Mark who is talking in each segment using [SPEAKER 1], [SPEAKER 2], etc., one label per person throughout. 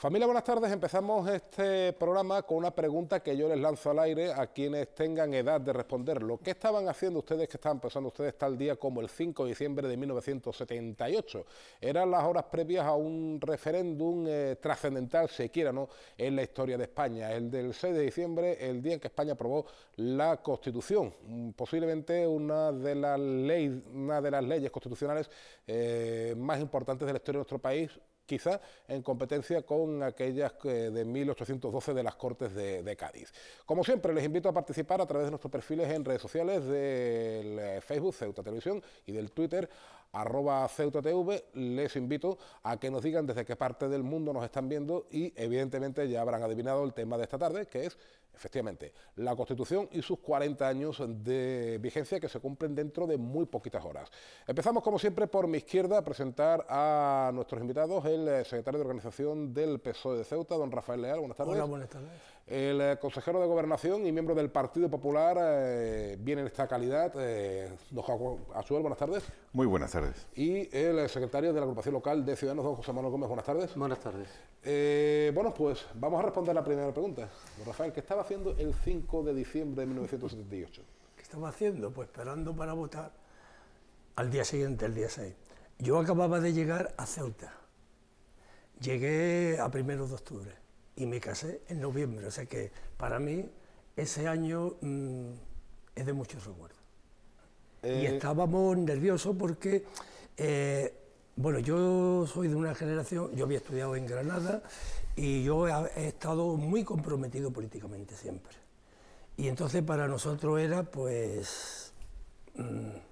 [SPEAKER 1] Familia, buenas tardes. Empezamos este programa con una pregunta que yo les lanzo al aire a quienes tengan edad de responderlo. ¿Qué estaban haciendo ustedes, qué estaban pensando ustedes tal día como el 5 de diciembre de 1978? Eran las horas previas a un referéndum trascendental, se quiera o no, en la historia de España. El del 6 de diciembre, el día en que España aprobó la Constitución. Posiblemente una de las leyes constitucionales más importantes de la historia de nuestro país, quizá en competencia con aquellas de 1812 de las Cortes de Cádiz. Como siempre, les invito a participar a través de nuestros perfiles en redes sociales del Facebook Ceuta Televisión y del Twitter @CeutaTV. Les invito a que nos digan desde qué parte del mundo nos están viendo y evidentemente ya habrán adivinado el tema de esta tarde, que es efectivamente la Constitución y sus 40 años de vigencia que se cumplen dentro de muy poquitas horas. Empezamos como siempre por mi izquierda a presentar a nuestros invitados, el secretario de Organización del PSOE de Ceuta, don Rafael Leal. Buenas tardes.
[SPEAKER 2] Hola, buenas tardes.
[SPEAKER 1] El consejero de Gobernación y miembro del Partido Popular, viene en esta calidad, don Jacobo Asuel. Buenas tardes.
[SPEAKER 3] Muy buenas tardes.
[SPEAKER 1] Y el secretario de la Agrupación Local de Ciudadanos, don José Manuel Gómez. Buenas tardes.
[SPEAKER 2] Buenas tardes.
[SPEAKER 1] Bueno, pues vamos a responder la primera pregunta. Don Rafael, ¿qué estaba haciendo el 5 de diciembre de 1978?
[SPEAKER 2] ¿Qué estaba haciendo? Pues esperando para votar al día siguiente, el día 6. Yo acababa de llegar a Ceuta. Llegué a 1 de octubre y me casé en noviembre. O sea que para mí ese año es de muchos recuerdos. Y estábamos nerviosos porque, bueno, yo soy de una generación, yo había estudiado en Granada y yo he estado muy comprometido políticamente siempre. Y entonces para nosotros era, pues,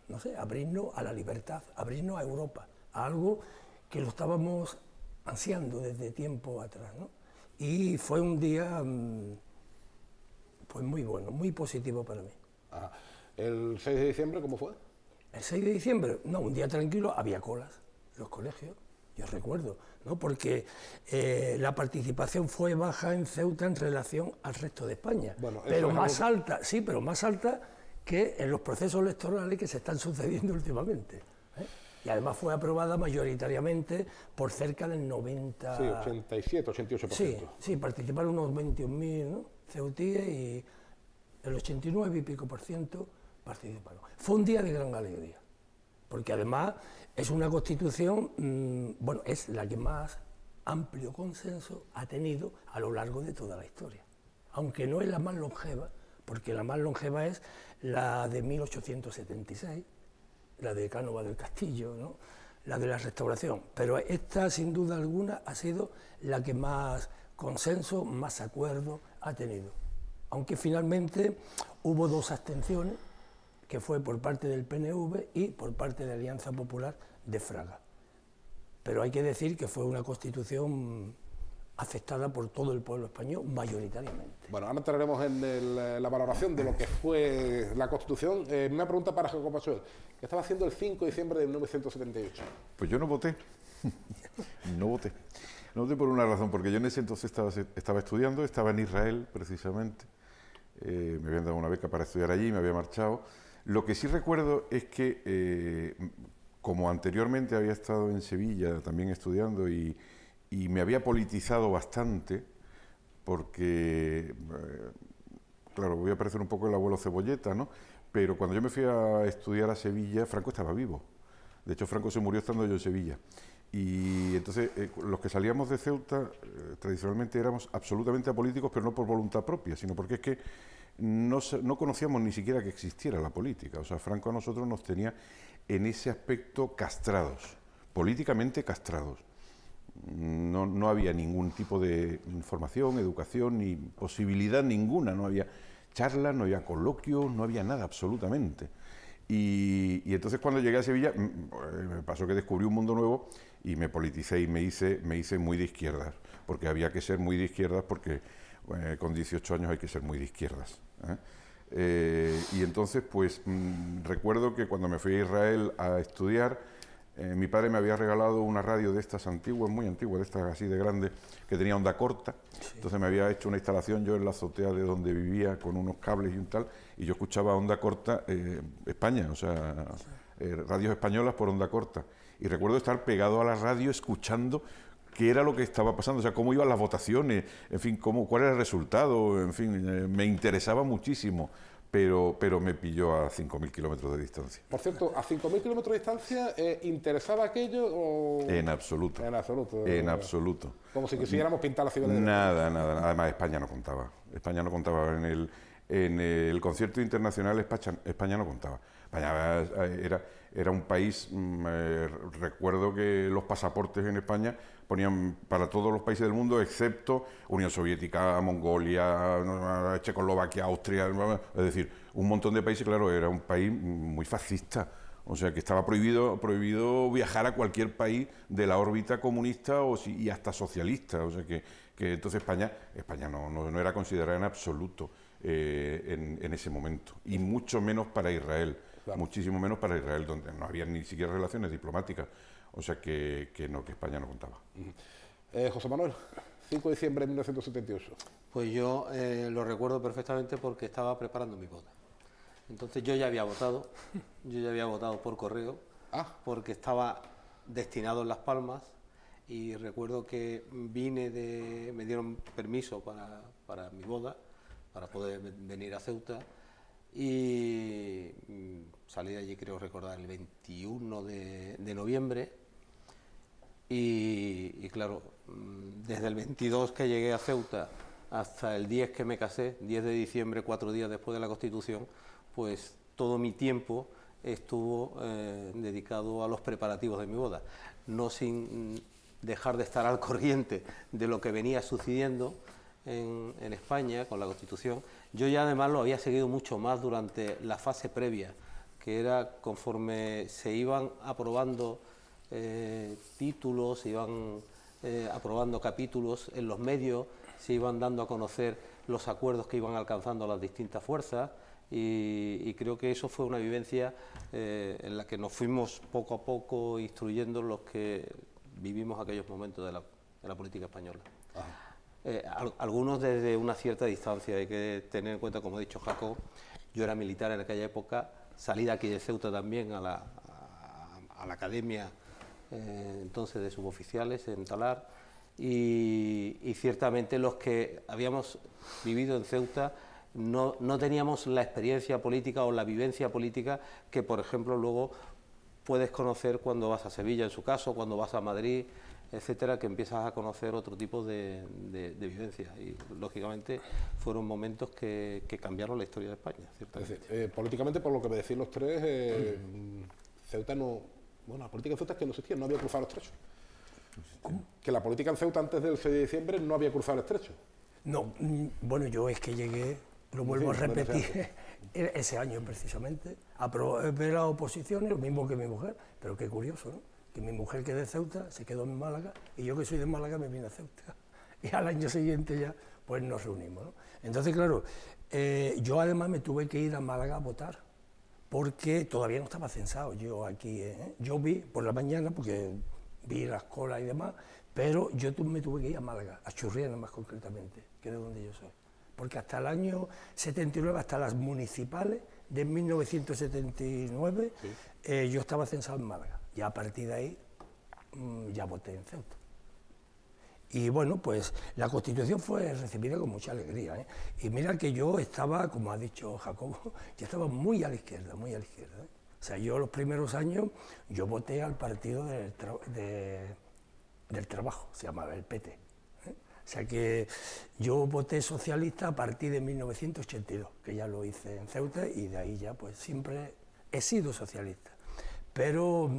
[SPEAKER 2] no sé, abrirnos a la libertad, abrirnos a Europa, a algo que lo estábamos ansiando desde tiempo atrás, ¿no? Y fue un día, pues muy bueno, muy positivo para mí.
[SPEAKER 1] Ajá. ¿El 6 de diciembre cómo fue?
[SPEAKER 2] El 6 de diciembre, no, un día tranquilo, había colas en los colegios, yo recuerdo, ¿no? Porque la participación fue baja en Ceuta en relación al resto de España,
[SPEAKER 1] bueno,
[SPEAKER 2] pero más alta, sí, pero más alta que en los procesos electorales que se están sucediendo últimamente, ¿eh? Y además fue aprobada mayoritariamente por cerca del 90...
[SPEAKER 1] Sí, 87, 88%.
[SPEAKER 2] Sí, participaron unos 21.000, ¿no?, ceutíes, y el 89 y pico por ciento participaron. Fue un día de gran alegría, porque además es una constitución, bueno, es la que más amplio consenso ha tenido a lo largo de toda la historia, aunque no es la más longeva, porque la más longeva es la de 1876, la de Cánovas del Castillo, ¿no?, la de la Restauración, pero esta sin duda alguna ha sido la que más consenso, más acuerdo ha tenido, aunque finalmente hubo dos abstenciones, que fue por parte del PNV y por parte de Alianza Popular de Fraga. Pero hay que decir que fue una constitución aceptada por todo el pueblo español mayoritariamente.
[SPEAKER 1] Bueno, ahora entraremos en la valoración de lo que fue la Constitución. Una pregunta para Jacobo Asuel. ¿Qué estaba haciendo el 5 de diciembre de 1978?
[SPEAKER 3] Pues yo no voté. No voté. No voté por una razón, porque yo en ese entonces estaba estudiando, estaba en Israel precisamente. Me habían dado una beca para estudiar allí, me había marchado. Lo que sí recuerdo es que, como anteriormente había estado en Sevilla también estudiando y me había politizado bastante, porque, claro, voy a parecer un poco el abuelo Cebolleta, ¿no? Pero cuando yo me fui a estudiar a Sevilla, Franco estaba vivo. De hecho, Franco se murió estando yo en Sevilla. Y entonces, los que salíamos de Ceuta, tradicionalmente éramos absolutamente apolíticos, pero no por voluntad propia, sino porque es que no conocíamos ni siquiera que existiera la política. O sea, Franco a nosotros nos tenía en ese aspecto castrados, políticamente castrados. No había ningún tipo de información, educación, ni posibilidad ninguna, no había charlas, no había coloquios, no había nada absolutamente. Y entonces cuando llegué a Sevilla me pasó que descubrí un mundo nuevo y me politicé y me hice muy de izquierdas, porque había que ser muy de izquierdas, porque con 18 años hay que ser muy de izquierdas, ¿eh? Y entonces pues recuerdo que cuando me fui a Israel a estudiar, mi padre me había regalado una radio de estas antiguas, muy antiguas, de estas así de grandes, que tenía onda corta. Sí. Entonces me había hecho una instalación yo en la azotea de donde vivía con unos cables y un tal, y yo escuchaba onda corta España, o sea, radios españolas por onda corta. Y recuerdo estar pegado a la radio escuchando qué era lo que estaba pasando, o sea, cómo iban las votaciones, en fin, cuál era el resultado, en fin, me interesaba muchísimo. Pero me pilló a 5.000 kilómetros de distancia.
[SPEAKER 1] Por cierto, ¿a 5.000 kilómetros de distancia interesaba aquello o...?
[SPEAKER 3] En absoluto.
[SPEAKER 1] En absoluto.
[SPEAKER 3] En absoluto.
[SPEAKER 1] Como si quisiéramos pintar la ciudad de...
[SPEAKER 3] Nada. Además, España no contaba. España no contaba. En el concierto internacional España no contaba. España era un país... recuerdo que los pasaportes en España ponían para todos los países del mundo, excepto Unión Soviética, Mongolia, Checoslovaquia, Austria, es decir, un montón de países. Claro, era un país muy fascista, o sea que estaba prohibido viajar a cualquier país de la órbita comunista y hasta socialista, o sea que entonces España no era considerada en absoluto en ese momento, y mucho menos para Israel, claro. Muchísimo menos para Israel, donde no había ni siquiera relaciones diplomáticas. O sea que España no contaba.
[SPEAKER 1] José Manuel, 5 de diciembre de 1978.
[SPEAKER 4] Pues yo lo recuerdo perfectamente porque estaba preparando mi boda. Entonces yo ya había votado por correo, porque estaba destinado en Las Palmas, y recuerdo que me dieron permiso para mi boda, para poder venir a Ceuta, y salí de allí, creo recordar, el 21 de noviembre. Y claro, desde el 22 que llegué a Ceuta hasta el 10 que me casé, 10 de diciembre, 4 días después de la Constitución, pues todo mi tiempo estuvo dedicado a los preparativos de mi boda, no sin dejar de estar al corriente de lo que venía sucediendo en España con la Constitución. Yo ya además lo había seguido mucho más durante la fase previa, que era conforme se iban aprobando títulos, se iban aprobando capítulos en los medios, se iban dando a conocer los acuerdos que iban alcanzando las distintas fuerzas, y creo que eso fue una vivencia en la que nos fuimos poco a poco instruyendo los que vivimos aquellos momentos de la política española. Algunos desde una cierta distancia. Hay que tener en cuenta, como ha dicho Jacob, yo era militar en aquella época, salí de aquí de Ceuta también a la academia entonces de suboficiales en Talar, y ciertamente los que habíamos vivido en Ceuta no teníamos la experiencia política o la vivencia política que, por ejemplo, luego puedes conocer cuando vas a Sevilla, en su caso, cuando vas a Madrid, etcétera, que empiezas a conocer otro tipo de vivencias, y lógicamente fueron momentos que cambiaron la historia de España, ciertamente.
[SPEAKER 1] Es decir, políticamente, por lo que me decís los tres, Ceuta no... Bueno, la política en Ceuta es que no existía, no había cruzado el estrecho. ¿Cómo? Que la política en Ceuta antes del 6 de diciembre no había cruzado el estrecho.
[SPEAKER 2] No, bueno, yo es que llegué, lo vuelvo a repetir, ese año precisamente, aprobé las oposiciones, lo mismo que mi mujer, pero qué curioso, ¿no? Que mi mujer, que es de Ceuta, se quedó en Málaga, y yo, que soy de Málaga, me vine a Ceuta. Y al año siguiente ya, pues nos reunimos, ¿no? Entonces, claro, yo además me tuve que ir a Málaga a votar, porque todavía no estaba censado yo aquí. Yo vi por la mañana, porque vi las colas y demás, pero yo me tuve que ir a Málaga, a Churriana más concretamente, que es de donde yo soy. Porque hasta el año 79, hasta las municipales de 1979, sí, yo estaba censado en Málaga. Y a partir de ahí ya voté en Ceuta. Y bueno, pues la Constitución fue recibida con mucha alegría, Y mira que yo estaba, como ha dicho Jacobo, yo estaba muy a la izquierda, muy a la izquierda, O sea, yo los primeros años, yo voté al Partido del Trabajo, se llamaba el PT. O sea que yo voté socialista a partir de 1982, que ya lo hice en Ceuta, y de ahí ya pues siempre he sido socialista. Pero,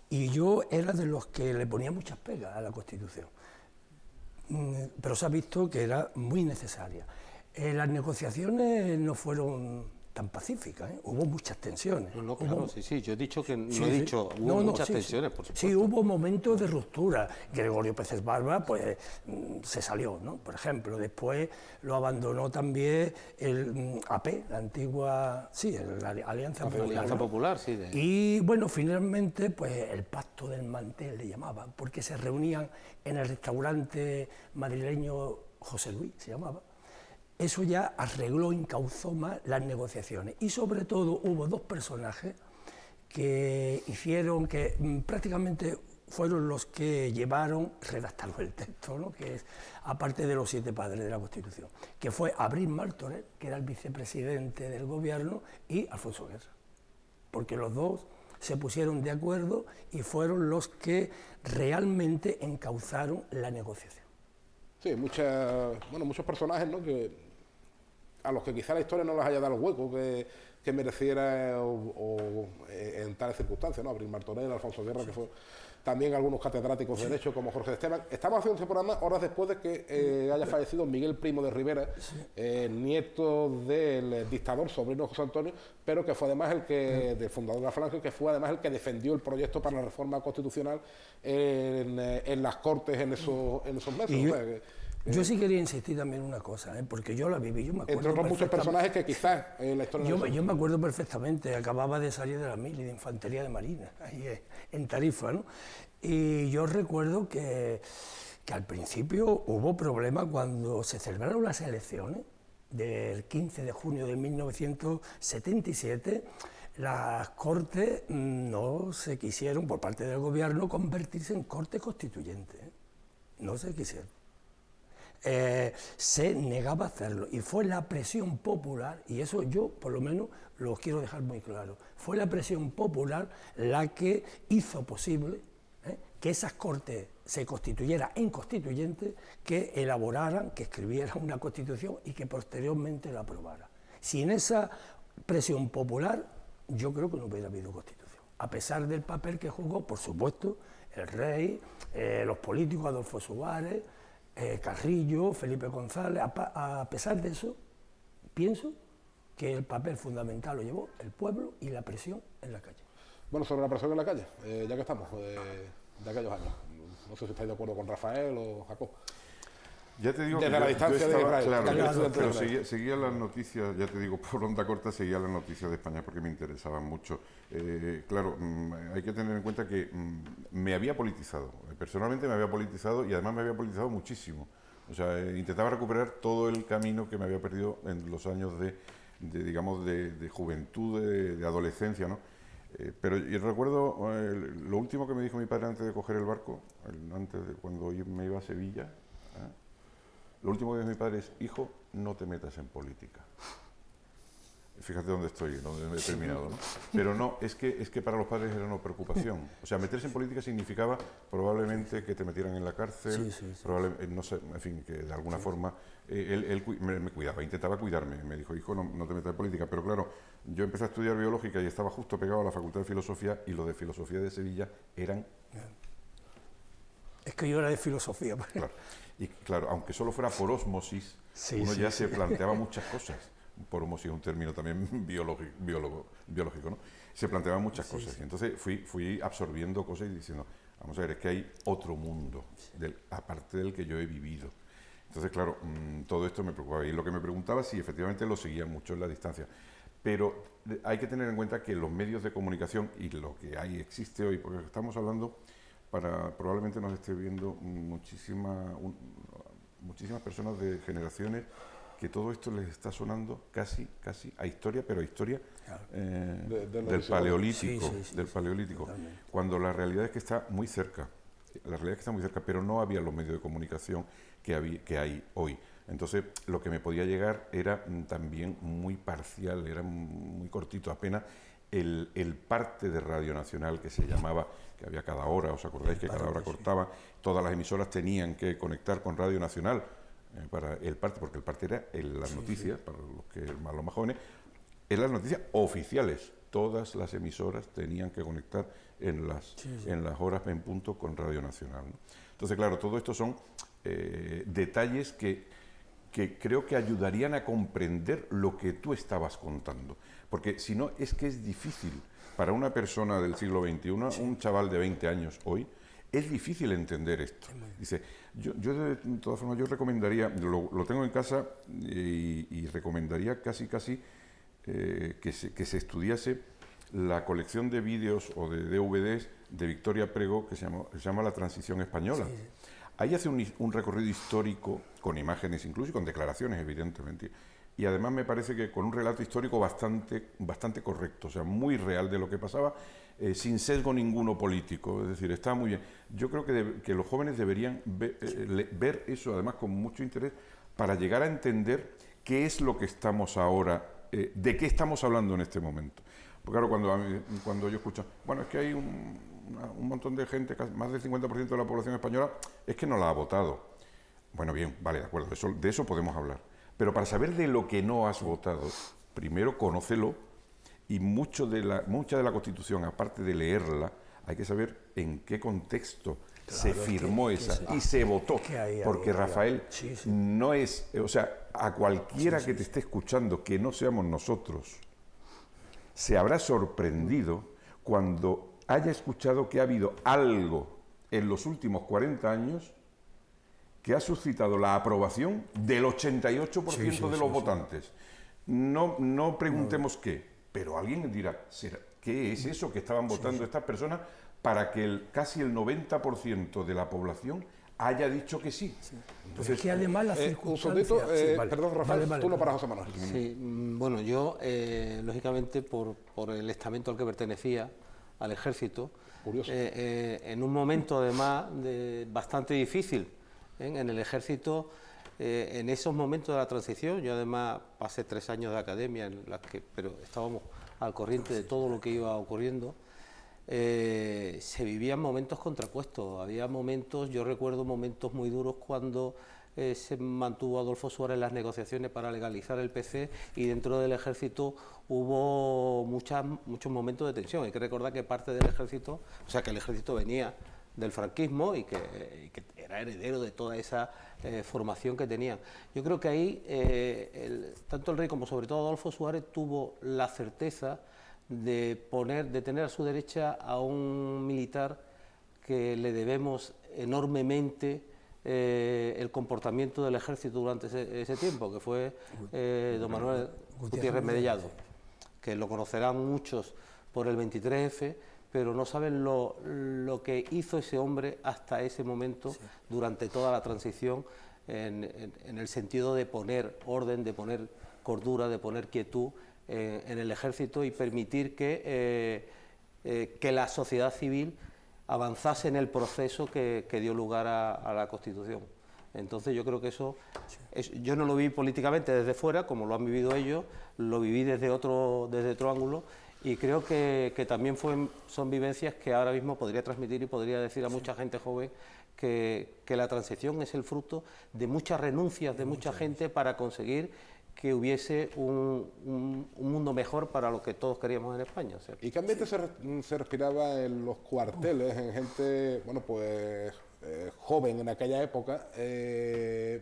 [SPEAKER 2] y yo era de los que le ponía muchas pegas a la Constitución. Pero se ha visto que era muy necesaria. Las negociaciones no fueron tan pacíficas, hubo muchas tensiones.
[SPEAKER 4] No, claro, sí, yo he dicho que hubo muchas tensiones, por supuesto.
[SPEAKER 2] Sí, hubo momentos de ruptura. Gregorio Pérez Barba, pues, se salió, ¿no? Por ejemplo, después lo abandonó también el AP, la antigua, la Alianza Popular.
[SPEAKER 4] Alianza Popular, sí.
[SPEAKER 2] Y, bueno, finalmente, pues, el Pacto del Mantel le llamaban, porque se reunían en el restaurante madrileño José Luis, se llamaba. Eso ya arregló, encauzó más las negociaciones, y sobre todo hubo dos personajes que hicieron que prácticamente fueron los que redactaron el texto, ¿no? Que es, aparte de los 7 padres de la Constitución, que fue Abril Martorell, que era el vicepresidente del gobierno, y Alfonso Guerra, porque los dos se pusieron de acuerdo y fueron los que realmente encauzaron la negociación.
[SPEAKER 1] Sí, muchos personajes, ¿no?, que a los que quizá la historia no les haya dado el hueco que mereciera en tales circunstancias, ¿no? Abril Martorell, Alfonso Guerra, que fue también algunos catedráticos de Derecho como Jorge de Esteban. Estamos haciendo este programa horas después de que haya fallecido Miguel Primo de Rivera, nieto del dictador, sobrino de José Antonio, pero que fue además del fundador de la Falange, que fue además el que defendió el proyecto para la reforma constitucional en las Cortes en esos meses.
[SPEAKER 2] Yo sí quería insistir también en una cosa, porque yo la viví, yo me acuerdo.
[SPEAKER 1] Entre otros muchos personajes que quizás en la historia
[SPEAKER 2] yo me acuerdo perfectamente, acababa de salir de la mili de Infantería de Marina, ahí en Tarifa, ¿no? Y yo recuerdo que al principio hubo problemas cuando se celebraron las elecciones del 15 de junio de 1977, las Cortes no se quisieron, por parte del gobierno, convertirse en Cortes constituyentes, no se quisieron. Se negaba a hacerlo y fue la presión popular, y eso yo por lo menos lo quiero dejar muy claro, fue la presión popular la que hizo posible que esas Cortes se constituyeran en constituyentes, que elaboraran, que escribieran una constitución y que posteriormente la aprobaran. Sin esa presión popular yo creo que no hubiera habido constitución, a pesar del papel que jugó, por supuesto, el rey, los políticos, Adolfo Suárez, Carrillo, Felipe González. A pesar de eso, pienso que el papel fundamental lo llevó el pueblo y la presión en la calle.
[SPEAKER 1] Bueno, sobre la presión en la calle, ya que estamos, de aquellos años, no sé si estáis de acuerdo con Rafael o Jacob.
[SPEAKER 3] Ya te digo
[SPEAKER 1] desde
[SPEAKER 3] que
[SPEAKER 1] la distancia de Israel.
[SPEAKER 3] Claro, pero seguía las noticias, ya te digo, por onda corta seguía las noticias de España porque me interesaban mucho. Claro, hay que tener en cuenta que me había politizado, personalmente me había politizado y además me había politizado muchísimo. O sea, intentaba recuperar todo el camino que me había perdido en los años de juventud, de adolescencia, ¿no? Pero yo recuerdo lo último que me dijo mi padre antes de coger el barco, cuando yo me iba a Sevilla. Lo último que dijo mi padre es: hijo, no te metas en política. Fíjate dónde estoy, donde he terminado, ¿no? Pero no, es que para los padres era una preocupación. O sea, meterse en política significaba probablemente que te metieran en la cárcel, no sé, en fin, que de alguna forma él me cuidaba, intentaba cuidarme. Me dijo: hijo, no te metas en política. Pero claro, yo empecé a estudiar biológica y estaba justo pegado a la Facultad de Filosofía, y los de Filosofía de Sevilla eran...
[SPEAKER 2] Es que yo era de filosofía.
[SPEAKER 3] Claro. Y claro, aunque solo fuera por ósmosis, uno ya se planteaba muchas cosas. Por ósmosis es un término también biológico, ¿no? Se planteaban muchas cosas. Y entonces fui absorbiendo cosas y diciendo: vamos a ver, es que hay otro mundo, aparte del que yo he vivido. Entonces, claro, todo esto me preocupaba. Y lo que me preguntaba, si efectivamente lo seguía mucho en la distancia. Pero hay que tener en cuenta que los medios de comunicación y lo que existe hoy, porque estamos hablando... probablemente nos esté viendo muchísimas personas de generaciones que todo esto les está sonando casi a historia, pero a historia del Paleolítico, Paleolítico, cuando la realidad es que está muy cerca, pero no había los medios de comunicación que hay hoy. Entonces, lo que me podía llegar era también muy parcial, era muy cortito, apenas el parte de Radio Nacional que se llamaba, que había cada hora, ¿os acordáis que cada hora cortaba? Todas las emisoras tenían que conectar con Radio Nacional para el parte, porque el parte era las noticias, para los más jóvenes, eran las noticias oficiales. Todas las emisoras tenían que conectar en las horas en punto con Radio Nacional, ¿no? Entonces, claro, todo esto son detalles que creo que ayudarían a comprender lo que tú estabas contando. Porque si no, es que es difícil para una persona del siglo XXI, un chaval de 20 años hoy, es difícil entender esto. Dice, yo de todas formas, yo recomendaría, lo tengo en casa y recomendaría casi que se estudiase la colección de vídeos o de DVDs de Victoria Prego que se llama La Transición Española. Ahí hace un recorrido histórico, con imágenes incluso y con declaraciones, evidentemente, y además me parece que con un relato histórico bastante correcto, o sea, muy real de lo que pasaba, sin sesgo ninguno político, es decir, está muy bien. Yo creo que los jóvenes deberían ver eso además con mucho interés para llegar a entender qué es lo que estamos ahora, de qué estamos hablando en este momento. Porque claro, cuando yo escucho, bueno, es que hay un montón de gente, más del 50% de la población española, es que no la ha votado. Bueno, bien, vale, de acuerdo, de eso podemos hablar. Pero para saber de lo que no has votado, primero conócelo, y mucha de la Constitución, aparte de leerla, hay que saber en qué contexto se firmó esa y se votó. Porque Rafael no es, o sea, a cualquiera que te esté escuchando, que no seamos nosotros, se habrá sorprendido cuando haya escuchado que ha habido algo en los últimos 40 años que ha suscitado la aprobación del 88% de los votantes. No preguntemos qué, pero alguien dirá, ¿qué es eso que estaban votando estas personas para que casi el 90% de la población haya dicho que sí?
[SPEAKER 2] Entonces, es que además las circunstancias...
[SPEAKER 1] un segundito, perdón, Rafael, turno para José Manuel.
[SPEAKER 4] Sí, bueno, yo, lógicamente, por el estamento al que pertenecía, al ejército, en un momento además bastante difícil, en el ejército, en esos momentos de la transición, yo además pasé 3 años de academia, pero estábamos al corriente de todo lo que iba ocurriendo, se vivían momentos contrapuestos, había momentos, yo recuerdo momentos muy duros cuando se mantuvo Adolfo Suárez en las negociaciones para legalizar el PC y dentro del ejército hubo muchos momentos de tensión. Hay que recordar que parte del ejército, o sea que el ejército venía del franquismo y que era heredero de toda esa formación que tenían. Yo creo que ahí tanto el rey como sobre todo Adolfo Suárez tuvo la certeza de tener a su derecha a un militar que le debemos enormemente el comportamiento del ejército durante ese tiempo, que fue don Manuel Gutiérrez Mellado, que lo conocerán muchos por el 23F, pero no saben lo que hizo ese hombre hasta ese momento, durante toda la transición, en el sentido de poner orden, de poner cordura, de poner quietud en el ejército y permitir que la sociedad civil avanzase en el proceso que dio lugar a la Constitución. Entonces yo creo que eso, yo no lo vi políticamente desde fuera, como lo han vivido ellos, lo viví desde otro ángulo, y creo que también son vivencias que ahora mismo podría transmitir y podría decir a mucha gente joven que la transición es el fruto de muchas renuncias de mucha gente para conseguir que hubiese un mundo mejor para lo que todos queríamos en España. ¿Cierto?
[SPEAKER 1] ¿Y qué ambiente se respiraba en los cuarteles, en gente, bueno, pues joven en aquella época,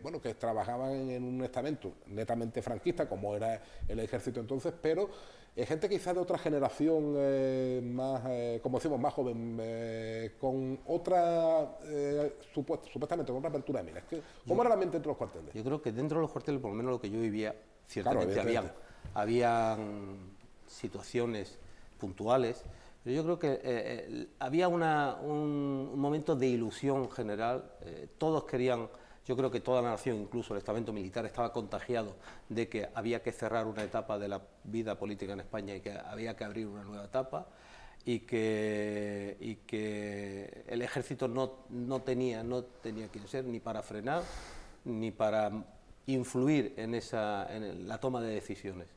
[SPEAKER 1] bueno, que trabajaban en un estamento netamente franquista, como era el ejército entonces, pero gente quizás de otra generación, más, como decimos, más joven, con otra, supuestamente, con otra apertura de miras? ¿Cómo era el ambiente entre los cuarteles?
[SPEAKER 4] Yo creo que dentro de los cuarteles, por lo menos lo que yo vivía, ciertamente claro, habían situaciones puntuales, pero yo creo que había un momento de ilusión general. Todos querían, yo creo que toda la nación, incluso el estamento militar, estaba contagiado de que había que cerrar una etapa de la vida política en España y que había que abrir una nueva etapa, y que el ejército no tenía que ser ni para frenar ni para influir en la toma de decisiones.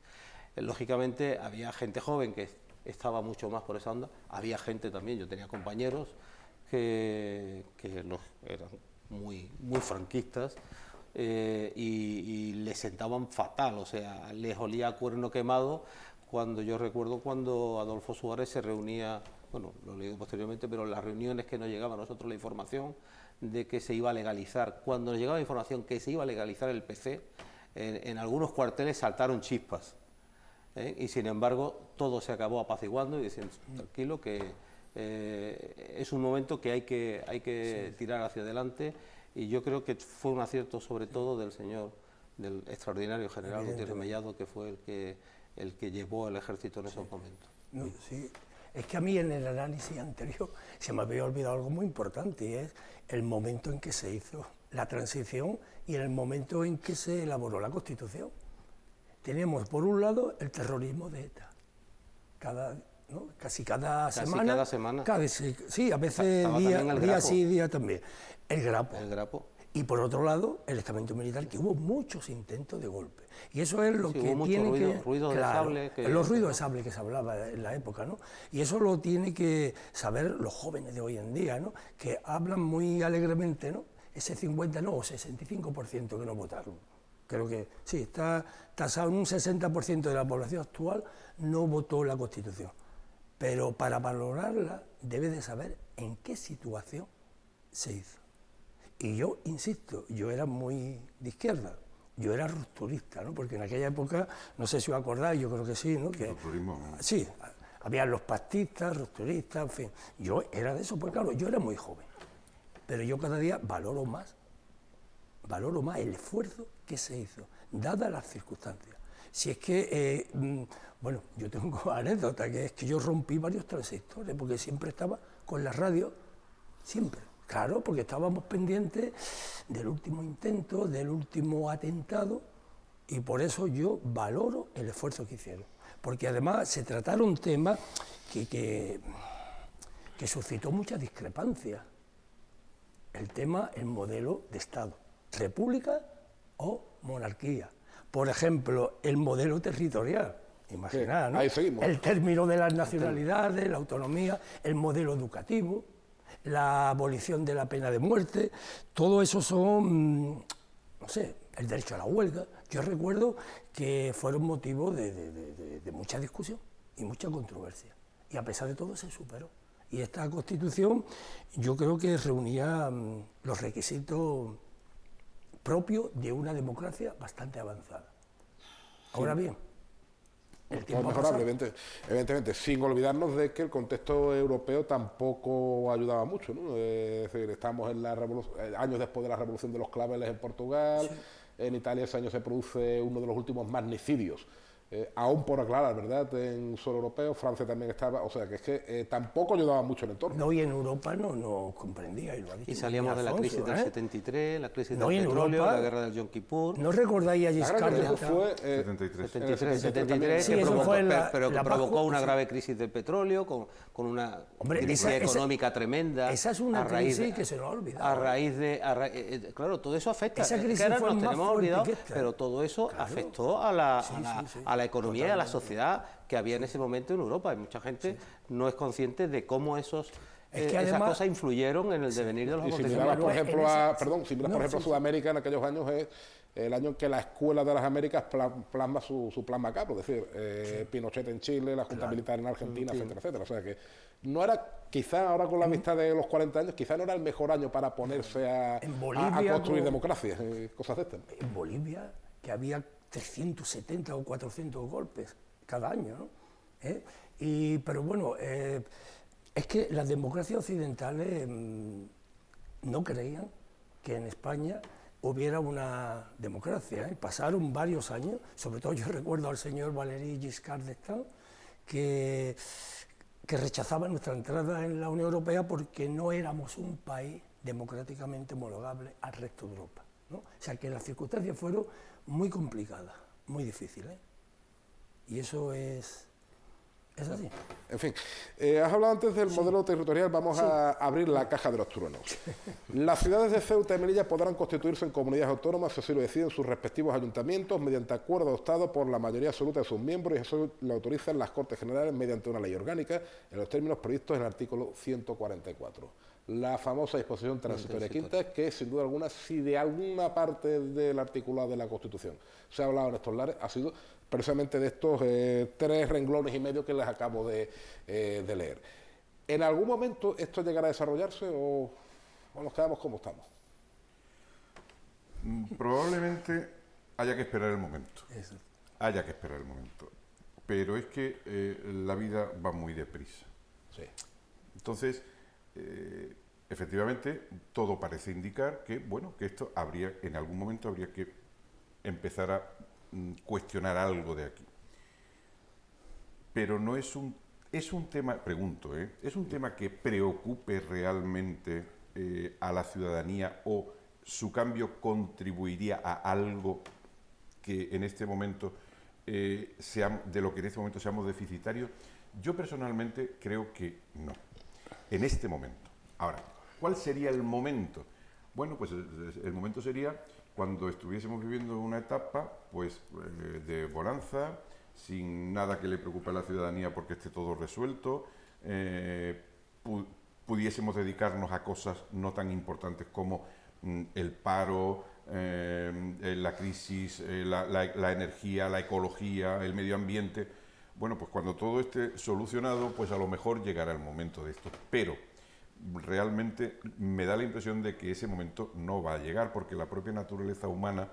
[SPEAKER 4] Lógicamente había gente joven que estaba mucho más por esa onda, había gente también, yo tenía compañeros que eran muy franquistas, y les sentaban fatal, o sea, les olía a cuerno quemado. Yo recuerdo cuando Adolfo Suárez se reunía, bueno, lo leí posteriormente, pero las reuniones que nos llegaba a nosotros la información de que se iba a legalizar, cuando nos llegaba la información que se iba a legalizar el PC, en algunos cuarteles saltaron chispas, y sin embargo todo se acabó apaciguando y diciendo, tranquilo, que es un momento que hay que tirar hacia adelante, y yo creo que fue un acierto sobre todo del extraordinario general Gutiérrez Mellado, que fue el que llevó el ejército en esos momentos.
[SPEAKER 2] No, sí. Es que a mí en el análisis anterior se me había olvidado algo muy importante, y es el momento en que se hizo la transición y el momento en que se elaboró la Constitución. teníamos por un lado el terrorismo de ETA, casi cada semana. Sí, a veces día sí, día también. El Grapo. Y por otro lado, el estamento militar, que hubo muchos intentos de golpe. Y eso es lo que tiene
[SPEAKER 4] ruido de sable.
[SPEAKER 2] Los ruidos de sable que se hablaba en la época, ¿no? Y eso lo tiene que saber los jóvenes de hoy en día, ¿no? Que hablan muy alegremente, ¿no? Ese 50, no, o 65% que no votaron. Creo que sí, está tasado en un 60% de la población actual no votó la Constitución. Pero para valorarla debe de saber en qué situación se hizo. Y yo, insisto, yo era muy de izquierda, yo era rupturista, ¿no? Porque en aquella época, no sé si os acordáis, yo creo que sí, ¿no? Que, sí, había los pactistas, rupturistas, en fin. Yo era de eso, pues claro, yo era muy joven, pero yo cada día valoro más el esfuerzo que se hizo, dadas las circunstancias. Si es que, bueno, yo tengo anécdota, que es que yo rompí varios transistores, porque siempre estaba con la radio, siempre. Claro, porque estábamos pendientes del último intento, del último atentado, y por eso yo valoro el esfuerzo que hicieron. Porque además se trataron temas que suscitó mucha discrepancia. El modelo de Estado, república o monarquía. Por ejemplo, el modelo territorial. Imaginad, ¿no?
[SPEAKER 1] Ahí seguimos.
[SPEAKER 2] El término de las nacionalidades, la autonomía, el modelo educativo, la abolición de la pena de muerte, todo eso son, no sé, el derecho a la huelga. Yo recuerdo que fueron motivo de mucha discusión y mucha controversia, y a pesar de todo se superó. Y esta Constitución yo creo que reunía los requisitos propios de una democracia bastante avanzada. Ahora bien, el tiempo
[SPEAKER 1] mejorable, evidentemente, sin olvidarnos de que el contexto europeo tampoco ayudaba mucho, ¿no? Es decir, estamos en años después de la Revolución de los Claveles en Portugal, sí. En Italia ese año se produce uno de los últimos magnicidios, aún por aclarar, ¿verdad?, en suelo europeo. Francia también estaba, o sea, que es que tampoco ayudaba mucho el entorno.
[SPEAKER 2] No, y en Europa no comprendía, y lo ha dicho.
[SPEAKER 4] Y salíamos de la crisis del 73, la crisis del petróleo, la guerra del Yom Kippur.
[SPEAKER 2] ¿No recordáis a Giscard
[SPEAKER 1] d'Estaing? Fue
[SPEAKER 4] 73,
[SPEAKER 2] sí,
[SPEAKER 4] pero que provocó una grave crisis del petróleo, con una crisis económica tremenda.
[SPEAKER 2] Esa es una crisis que se nos ha olvidado.
[SPEAKER 4] A raíz de... claro, todo eso afecta.
[SPEAKER 2] Esa crisis
[SPEAKER 4] ahora
[SPEAKER 2] fue
[SPEAKER 4] nos tenemos olvidado, pero todo eso
[SPEAKER 2] claro.
[SPEAKER 4] Afectó a la economía y a la sociedad que había en ese momento en Europa. Y mucha gente no es consciente de cómo esas cosas influyeron en el devenir de los acontecimientos.
[SPEAKER 1] Si miras, por ejemplo, Sudamérica en aquellos años es el año en que la Escuela de las Américas plasma su plan macabro, es decir, Pinochet en Chile, la Junta Militar en Argentina, etcétera, etcétera. O sea que no era, quizá ahora con la vista de los 40 años, quizá no era el mejor año para ponerse a construir democracia, cosas de estas.
[SPEAKER 2] En Bolivia, que había 370 o 400 golpes cada año, ¿no? Pero bueno, es que las democracias occidentales no creían que en España hubiera una democracia. Pasaron varios años, sobre todo yo recuerdo al señor Valéry Giscard d'Estaing, que rechazaba nuestra entrada en la Unión Europea porque no éramos un país democráticamente homologable al resto de Europa, ¿no? O sea que las circunstancias fueron muy complicadas, muy difíciles, y eso es así.
[SPEAKER 1] En fin, has hablado antes del modelo territorial, vamos a abrir la caja de los truenos. Las ciudades de Ceuta y Melilla podrán constituirse en comunidades autónomas si así lo deciden sus respectivos ayuntamientos mediante acuerdo adoptado por la mayoría absoluta de sus miembros, y eso lo autorizan las Cortes Generales mediante una ley orgánica en los términos previstos en el artículo 144. La famosa disposición transitoria quinta, que sin duda alguna, si de alguna parte del articulado de la Constitución se ha hablado en estos lares, ha sido precisamente de estos 3 renglones y medio que les acabo de leer. ¿En algún momento esto llegará a desarrollarse o nos quedamos como estamos?
[SPEAKER 3] Probablemente haya que esperar el momento. Haya que esperar el momento. Pero es que la vida va muy deprisa.
[SPEAKER 1] Sí.
[SPEAKER 3] Entonces, efectivamente, todo parece indicar que, bueno, que esto en algún momento habría que empezar a cuestionar algo de aquí. Pero no es un tema, pregunto, ¿es un tema que preocupe realmente a la ciudadanía, o su cambio contribuiría a algo que en este momento de lo que en este momento seamos deficitarios? Yo personalmente creo que no, en este momento. Ahora, ¿cuál sería el momento? Bueno, pues el momento sería cuando estuviésemos viviendo una etapa pues, de bonanza, sin nada que le preocupe a la ciudadanía porque esté todo resuelto, pudiésemos dedicarnos a cosas no tan importantes como el paro, la crisis, la energía, la ecología, el medio ambiente. Bueno, pues cuando todo esté solucionado, pues a lo mejor llegará el momento de esto. Pero realmente me da la impresión de que ese momento no va a llegar, porque la propia naturaleza humana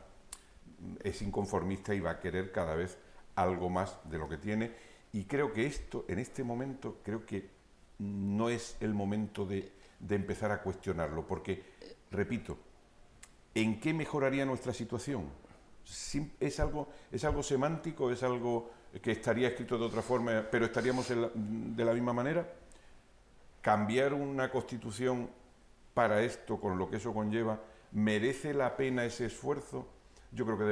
[SPEAKER 3] es inconformista y va a querer cada vez algo más de lo que tiene. Y creo que esto, en este momento, creo que no es el momento de empezar a cuestionarlo, porque, repito, ¿en qué mejoraría nuestra situación? ¿Es algo semántico? ¿Es algo que estaría escrito de otra forma, pero estaríamos de la misma manera? ¿Cambiar una constitución para esto, con lo que eso conlleva, merece la pena ese esfuerzo? Yo creo que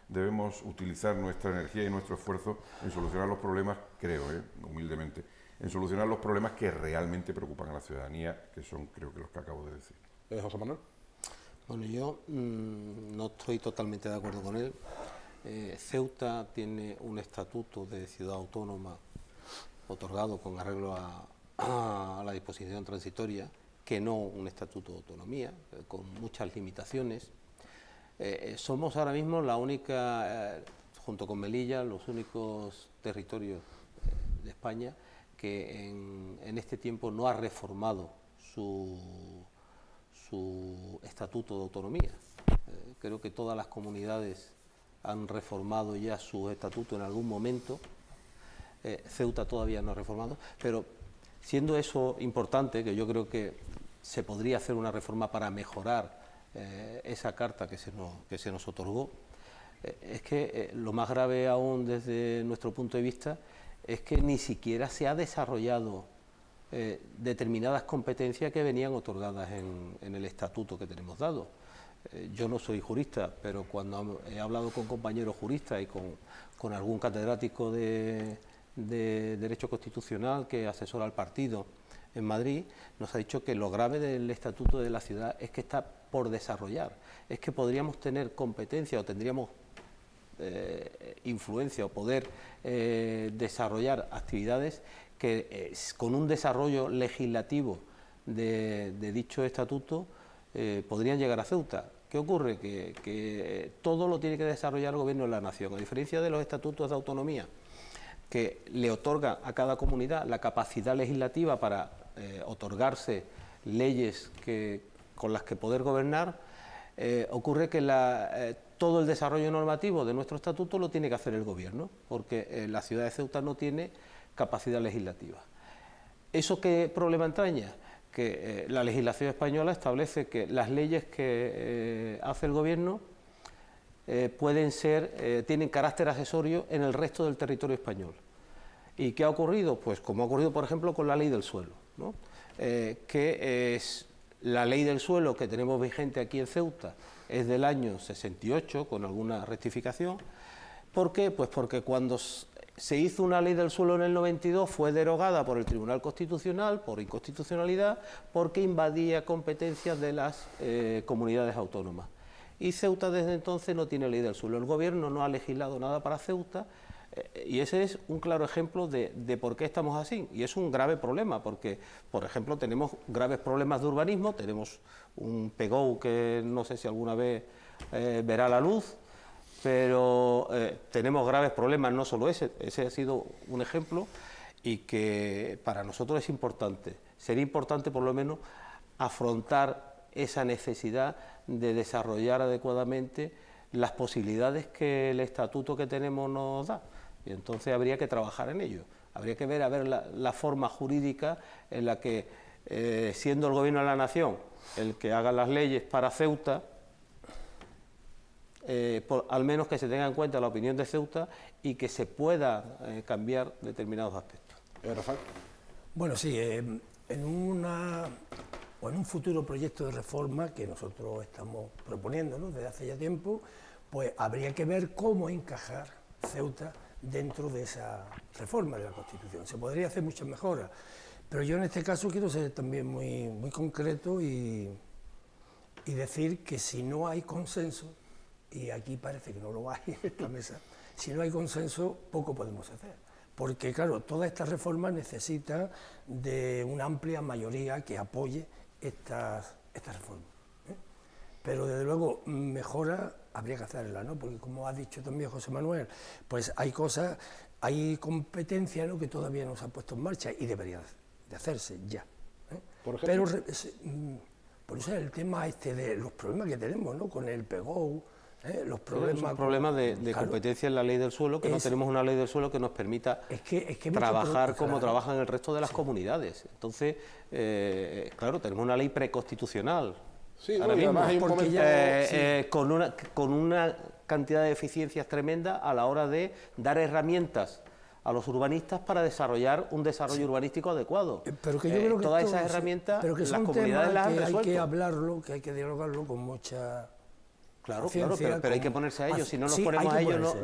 [SPEAKER 3] debemos utilizar nuestra energía y nuestro esfuerzo en solucionar los problemas, creo, humildemente, en solucionar los problemas que realmente preocupan a la ciudadanía, que son, creo que, los que acabo de decir.
[SPEAKER 1] José Manuel.
[SPEAKER 4] Bueno, yo no estoy totalmente de acuerdo con él. Ceuta tiene un estatuto de ciudad autónoma otorgado con arreglo a la disposición transitoria, que no un estatuto de autonomía, con muchas limitaciones. Somos ahora mismo la única, junto con Melilla, los únicos territorios de España que en este tiempo no ha reformado su estatuto de autonomía. Creo que todas las comunidades han reformado ya su estatuto en algún momento. Ceuta todavía no ha reformado, pero siendo eso importante, que yo creo que se podría hacer una reforma para mejorar esa carta que se nos otorgó, es que lo más grave aún desde nuestro punto de vista es que ni siquiera se ha desarrollado determinadas competencias que venían otorgadas en el estatuto que tenemos dado. Yo no soy jurista, pero cuando he hablado con compañeros juristas y con algún catedrático de Derecho Constitucional que asesora al partido en Madrid, nos ha dicho que lo grave del Estatuto de la Ciudad es que está por desarrollar, es que podríamos tener competencia o tendríamos influencia o poder desarrollar actividades que con un desarrollo legislativo de dicho estatuto podrían llegar a Ceuta. ¿Qué ocurre? Que todo lo tiene que desarrollar el Gobierno de la Nación, a diferencia de los estatutos de autonomía, que le otorga a cada comunidad la capacidad legislativa para otorgarse leyes con las que poder gobernar. Ocurre que todo el desarrollo normativo de nuestro estatuto lo tiene que hacer el Gobierno, porque la ciudad de Ceuta no tiene capacidad legislativa. ¿Eso qué problema entraña? Que la legislación española establece que las leyes que hace el Gobierno tienen carácter accesorio en el resto del territorio español. ¿Y qué ha ocurrido? Pues como ha ocurrido, por ejemplo, con la ley del suelo, ¿no? Que es la ley del suelo que tenemos vigente aquí en Ceuta, es del año 68, con alguna rectificación. ¿Por qué? Pues porque cuando se hizo una ley del suelo en el 92 fue derogada por el Tribunal Constitucional por inconstitucionalidad, porque invadía competencias de las comunidades autónomas. Y Ceuta desde entonces no tiene ley del suelo. El Gobierno no ha legislado nada para Ceuta y ese es un claro ejemplo de por qué estamos así. Y es un grave problema porque, por ejemplo, tenemos graves problemas de urbanismo, tenemos un PEGOU que no sé si alguna vez verá la luz, pero tenemos graves problemas, no solo ese ha sido un ejemplo y que para nosotros es importante, sería importante por lo menos afrontar esa necesidad de desarrollar adecuadamente las posibilidades que el estatuto que tenemos nos da, y entonces habría que trabajar en ello, habría que ver la forma jurídica en la que, siendo el Gobierno de la Nación el que haga las leyes para Ceuta, al menos que se tenga en cuenta la opinión de Ceuta y que se pueda cambiar determinados aspectos.
[SPEAKER 1] Rafael.
[SPEAKER 2] Bueno, sí, en un futuro proyecto de reforma que nosotros estamos proponiendo, ¿no?, desde hace ya tiempo, pues habría que ver cómo encajar Ceuta dentro de esa reforma de la Constitución. Se podría hacer muchas mejoras, pero yo en este caso quiero ser también muy concreto y decir que si no hay consenso, y aquí parece que no lo hay en esta mesa, si no hay consenso, poco podemos hacer. Porque, claro, toda esta reforma necesita de una amplia mayoría que apoye estas reformas. Pero, desde luego, mejora habría que hacerla, ¿no? Porque, como ha dicho también José Manuel, pues hay cosas, hay competencia, ¿no?, que todavía no se ha puesto en marcha y debería de hacerse ya.
[SPEAKER 1] Por ejemplo,
[SPEAKER 2] pero, por eso el tema de los problemas que tenemos, ¿no?, con el PEGO, los problemas...
[SPEAKER 4] Son problemas de
[SPEAKER 2] claro,
[SPEAKER 4] competencia en la ley del suelo, que no tenemos una ley del suelo que nos permita trabajar como trabajan el resto de las comunidades. Entonces, claro, tenemos una ley preconstitucional.
[SPEAKER 1] Sí,
[SPEAKER 4] ahora mismo,
[SPEAKER 1] además hay un momento,
[SPEAKER 4] con una cantidad de deficiencias tremenda a la hora de dar herramientas a los urbanistas para desarrollar un desarrollo urbanístico adecuado.
[SPEAKER 2] Pero que yo creo que
[SPEAKER 4] todas esas herramientas las comunidades las han resuelto.
[SPEAKER 2] Hay que hablarlo, que hay que dialogarlo con mucha...
[SPEAKER 4] Claro, pero hay que ponerse a ellos. Si no nos ponemos a ellos,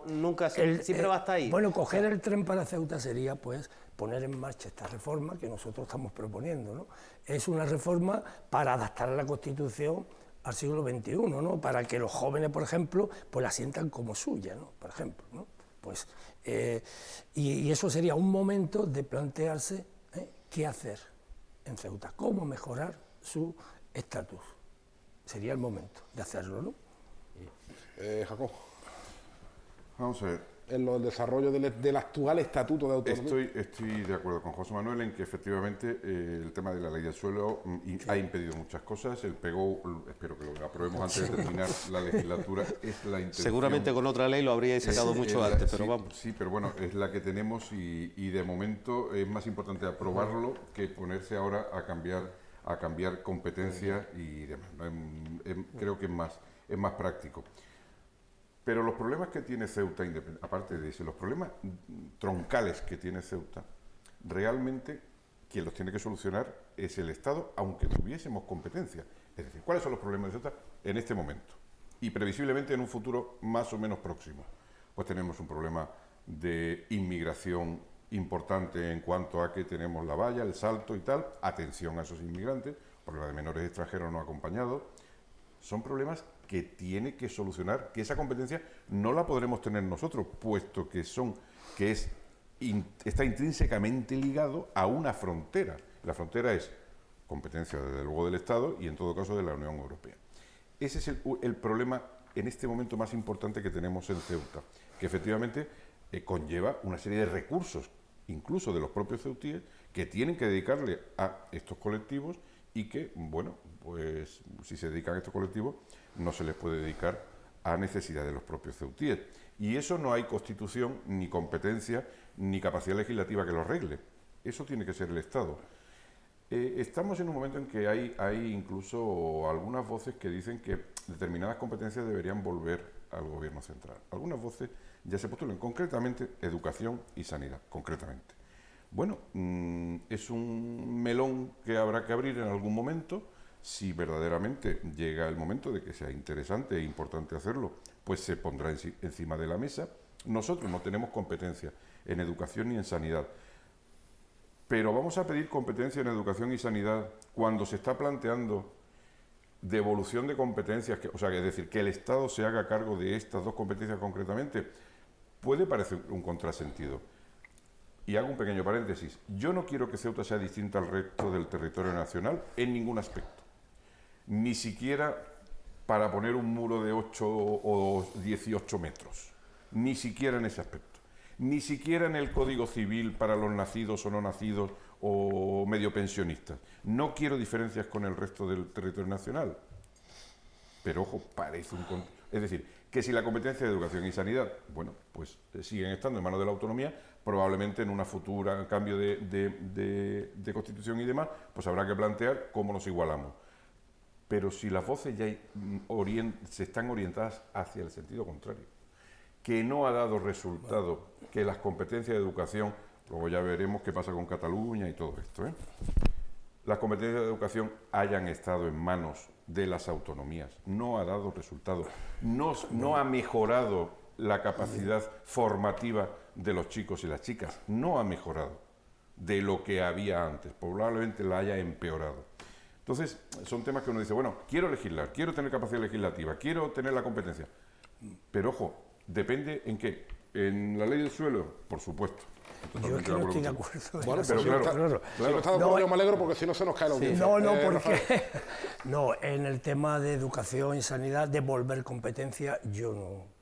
[SPEAKER 4] nunca siempre va a estar ahí.
[SPEAKER 2] Bueno, coger el tren para Ceuta sería, pues, poner en marcha esta reforma que nosotros estamos proponiendo, ¿no? Es una reforma para adaptar a la Constitución al siglo XXI, ¿no? Para que los jóvenes, por ejemplo, pues la sientan como suya, ¿no? Por ejemplo, ¿no? Pues, y eso sería un momento de plantearse qué hacer en Ceuta, cómo mejorar su estatus. Sería el momento de hacerlo, ¿no?
[SPEAKER 1] Jacob,
[SPEAKER 3] Vamos a ver.
[SPEAKER 1] en lo del desarrollo del actual estatuto de autonomía.
[SPEAKER 3] Estoy de acuerdo con José Manuel en que efectivamente el tema de la ley del suelo ha impedido muchas cosas. El PEGO, espero que lo aprobemos antes de terminar la legislatura, es la intención.
[SPEAKER 4] Seguramente con otra ley lo habríais sacado mucho antes, pero vamos.
[SPEAKER 3] Sí, pero bueno, es la que tenemos y de momento es más importante aprobarlo que ponerse ahora a cambiar competencias y demás. Creo que es más práctico. Pero los problemas que tiene Ceuta, aparte de eso, los problemas troncales que tiene Ceuta, realmente quien los tiene que solucionar es el Estado, aunque tuviésemos competencia. Es decir, ¿cuáles son los problemas de Ceuta en este momento? Y previsiblemente en un futuro más o menos próximo. Pues tenemos un problema de inmigración importante en cuanto a que tenemos la valla, el salto y tal, atención a esos inmigrantes, problema de menores extranjeros no acompañados. Son problemas que tiene que solucionar, que esa competencia no la podremos tener nosotros, puesto que está intrínsecamente ligado a una frontera. La frontera es competencia, desde luego, del Estado y, en todo caso, de la Unión Europea. Ese es el problema, en este momento, más importante que tenemos en Ceuta, que efectivamente conlleva una serie de recursos, incluso de los propios ceutíes, que tienen que dedicarle a estos colectivos y que, bueno, pues si se dedican a estos colectivos, no se les puede dedicar a necesidades de los propios ceutíes. Y eso no hay constitución, ni competencia, ni capacidad legislativa que lo arregle. Eso tiene que ser el Estado. Estamos en un momento en que hay incluso algunas voces que dicen que determinadas competencias deberían volver al gobierno central. Algunas voces ya se postulan, concretamente educación y sanidad, concretamente. Bueno, es un melón que habrá que abrir en algún momento. Si verdaderamente llega el momento de que sea interesante e importante hacerlo, pues se pondrá encima de la mesa. Nosotros no tenemos competencia en educación ni en sanidad, pero vamos a pedir competencia en educación y sanidad cuando se está planteando devolución de competencias, es decir, que el Estado se haga cargo de estas dos competencias concretamente. Puede parecer un contrasentido. Y hago un pequeño paréntesis. Yo no quiero que Ceuta sea distinta al resto del territorio nacional en ningún aspecto. Ni siquiera para poner un muro de 8 o 18 metros. Ni siquiera en ese aspecto. Ni siquiera en el Código Civil para los nacidos o no nacidos o medio pensionistas. No quiero diferencias con el resto del territorio nacional. Pero, ojo, parece un... Es decir, que si la competencia de educación y sanidad, bueno, pues siguen estando en manos de la autonomía, probablemente en una futura cambio de constitución y demás, pues habrá que plantear cómo nos igualamos. Pero si las voces ya se están orientadas hacia el sentido contrario, que no ha dado resultado que las competencias de educación, luego ya veremos qué pasa con Cataluña y todo esto, las competencias de educación hayan estado en manos de las autonomías, no ha dado resultado, no ha mejorado la capacidad formativa de los chicos y las chicas. No ha mejorado de lo que había antes, probablemente la haya empeorado. Entonces, son temas que uno dice, bueno, quiero legislar, quiero tener capacidad legislativa, quiero tener la competencia. Pero ojo, depende en qué. En la ley del suelo, por supuesto.
[SPEAKER 2] Yo es que no estoy de acuerdo.
[SPEAKER 1] Bueno,
[SPEAKER 3] pero
[SPEAKER 1] si
[SPEAKER 3] claro,
[SPEAKER 1] no está de acuerdo, yo me alegro porque si no se nos cae la audiencia.
[SPEAKER 2] No, porque
[SPEAKER 1] Rafael.
[SPEAKER 2] no, en el tema de educación y sanidad, devolver competencia, yo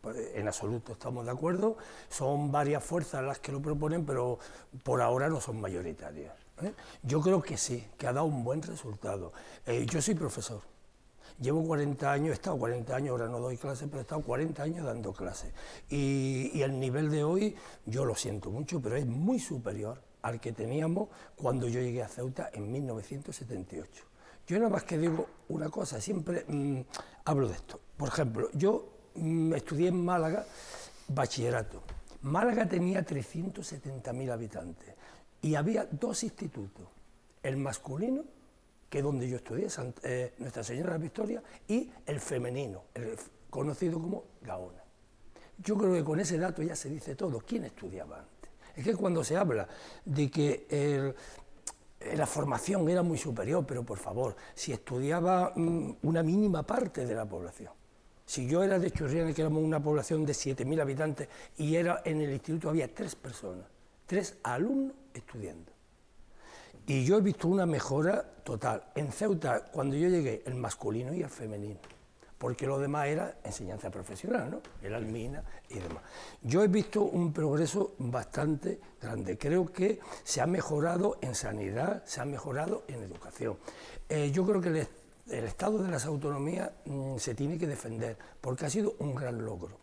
[SPEAKER 2] no, en absoluto estamos de acuerdo. Son varias fuerzas las que lo proponen, pero por ahora no son mayoritarias, ¿eh? Yo creo que sí, que ha dado un buen resultado. Yo soy profesor. Llevo 40 años, he estado 40 años, ahora no doy clases, pero he estado 40 años dando clases. Y el nivel de hoy, yo lo siento mucho, pero es muy superior al que teníamos cuando yo llegué a Ceuta en 1978. Yo nada más que digo una cosa, siempre hablo de esto. Por ejemplo, yo estudié en Málaga bachillerato. Málaga tenía 370.000 habitantes y había dos institutos, el masculino, que es donde yo estudié, Nuestra Señora de la Victoria, y el femenino, conocido como Gaona. Yo creo que con ese dato ya se dice todo. ¿Quién estudiaba antes? Es que cuando se habla de que la formación era muy superior, pero por favor, si estudiaba una mínima parte de la población. Si yo era de Churriana, que éramos una población de 7.000 habitantes, y en el instituto había 3 personas, 3 alumnos estudiando. Y yo he visto una mejora total. En Ceuta, cuando yo llegué, el masculino y el femenino, porque lo demás era enseñanza profesional, ¿no? El almina y demás. Yo he visto un progreso bastante grande. Creo que se ha mejorado en sanidad, se ha mejorado en educación. Yo creo que el estado de las autonomías se tiene que defender, porque ha sido un gran logro.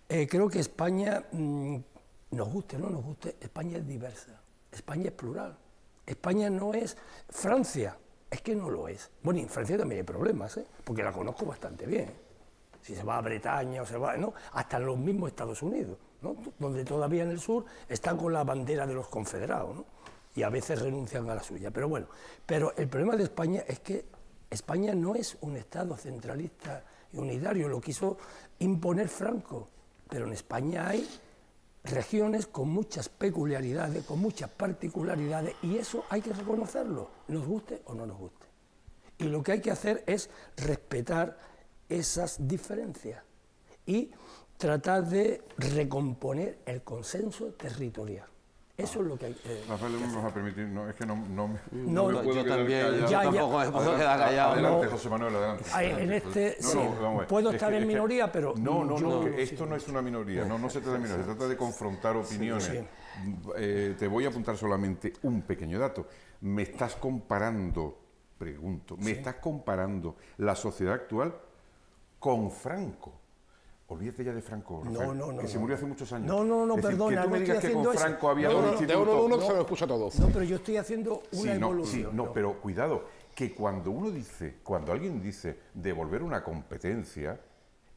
[SPEAKER 2] Creo que España, nos guste o no nos guste, España es diversa, España es plural. España no es Francia, es que no lo es. Bueno, y en Francia también hay problemas, porque la conozco bastante bien. Si se va a Bretaña o se va, ¿no? Hasta en los mismos Estados Unidos, ¿no? Donde todavía en el sur están con la bandera de los confederados, ¿no? Y a veces renuncian a la suya. Pero bueno, pero el problema de España es que España no es un Estado centralista y unitario, lo quiso imponer Franco, pero en España hay regiones con muchas peculiaridades, con muchas particularidades, y eso hay que reconocerlo, nos guste o no nos guste. Y lo que hay que hacer es respetar esas diferencias y tratar de recomponer el consenso territorial. Eso es lo que hay que
[SPEAKER 3] Rafael, no me vas a permitir, no, es que no me
[SPEAKER 2] no,
[SPEAKER 3] puedo
[SPEAKER 4] yo
[SPEAKER 3] quedar
[SPEAKER 4] también,
[SPEAKER 3] callado.
[SPEAKER 4] yo tampoco me puedo quedar callado.
[SPEAKER 3] Adelante,
[SPEAKER 2] No.
[SPEAKER 3] José Manuel, adelante.
[SPEAKER 2] En este,
[SPEAKER 3] No,
[SPEAKER 2] sí,
[SPEAKER 3] vamos a ver.
[SPEAKER 2] puedo
[SPEAKER 3] Es
[SPEAKER 2] estar
[SPEAKER 3] que-
[SPEAKER 2] en
[SPEAKER 3] es que-
[SPEAKER 2] minoría, pero
[SPEAKER 3] No,
[SPEAKER 2] yo-
[SPEAKER 3] que esto no es una minoría, no se trata de minoría, se trata de confrontar opiniones.
[SPEAKER 2] sí.
[SPEAKER 3] Te voy a apuntar solamente un pequeño dato. Me estás comparando, pregunto, me estás comparando la sociedad actual con Franco. Olvídate ya de Franco, Rafael,
[SPEAKER 2] no,
[SPEAKER 3] que se
[SPEAKER 2] no.
[SPEAKER 3] murió hace muchos años.
[SPEAKER 2] No,
[SPEAKER 3] Es decir,
[SPEAKER 2] perdona,
[SPEAKER 3] que tú
[SPEAKER 2] no
[SPEAKER 3] me digas
[SPEAKER 2] estoy
[SPEAKER 3] que con
[SPEAKER 2] haciendo eso.
[SPEAKER 3] Franco había
[SPEAKER 2] No,
[SPEAKER 3] dos
[SPEAKER 2] no,
[SPEAKER 1] De
[SPEAKER 3] institutos.
[SPEAKER 1] uno en uno se lo escucha todo.
[SPEAKER 2] No, pero yo estoy haciendo una evolución.
[SPEAKER 3] No, pero cuidado, que cuando alguien dice devolver una competencia,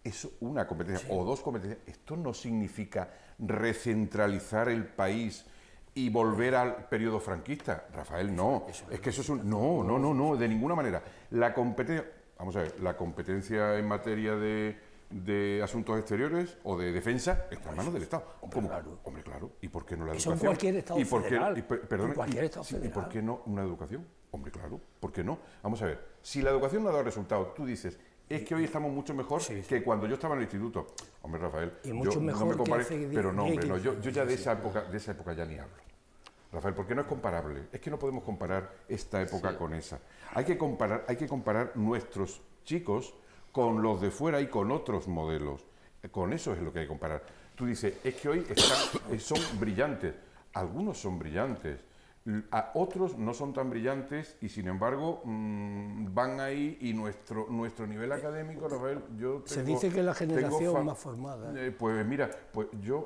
[SPEAKER 3] es una competencia o dos competencias, esto no significa recentralizar el país y volver al periodo franquista. Rafael, no, es que eso es un... No, de ninguna manera. La competencia, vamos a ver, la competencia en materia de asuntos exteriores o de defensa está en manos del Estado. ¿Cómo?
[SPEAKER 2] claro.
[SPEAKER 3] Hombre, claro. ¿Y por qué no la
[SPEAKER 2] Eso
[SPEAKER 3] educación?
[SPEAKER 2] en cualquier Estado
[SPEAKER 3] ¿Y por qué,
[SPEAKER 2] federal.
[SPEAKER 3] perdone,
[SPEAKER 2] En cualquier Estado
[SPEAKER 3] ¿y
[SPEAKER 2] federal.
[SPEAKER 3] por qué no una educación? Hombre, claro, ¿por qué no? Vamos a ver, si la educación no ha dado resultados, tú dices, es que hoy estamos mucho mejor que cuando yo estaba en el instituto. Hombre, Rafael,
[SPEAKER 2] Y mucho
[SPEAKER 3] yo
[SPEAKER 2] mejor
[SPEAKER 3] no me
[SPEAKER 2] que
[SPEAKER 3] compares,
[SPEAKER 2] hace 10,
[SPEAKER 3] pero no, hombre,
[SPEAKER 2] 10,
[SPEAKER 3] no, yo
[SPEAKER 2] 15
[SPEAKER 3] ya de esa época ya ni hablo. Rafael, porque no es comparable, es que no podemos comparar esta época con esa. Hay que comparar nuestros chicos con los de fuera y con otros modelos. Con eso es lo que hay que comparar. Tú dices, es que hoy son brillantes. Algunos son brillantes, a otros no son tan brillantes y sin embargo van ahí y nuestro nivel académico, Rafael,
[SPEAKER 2] Se dice que la generación más formada.
[SPEAKER 3] Pues mira,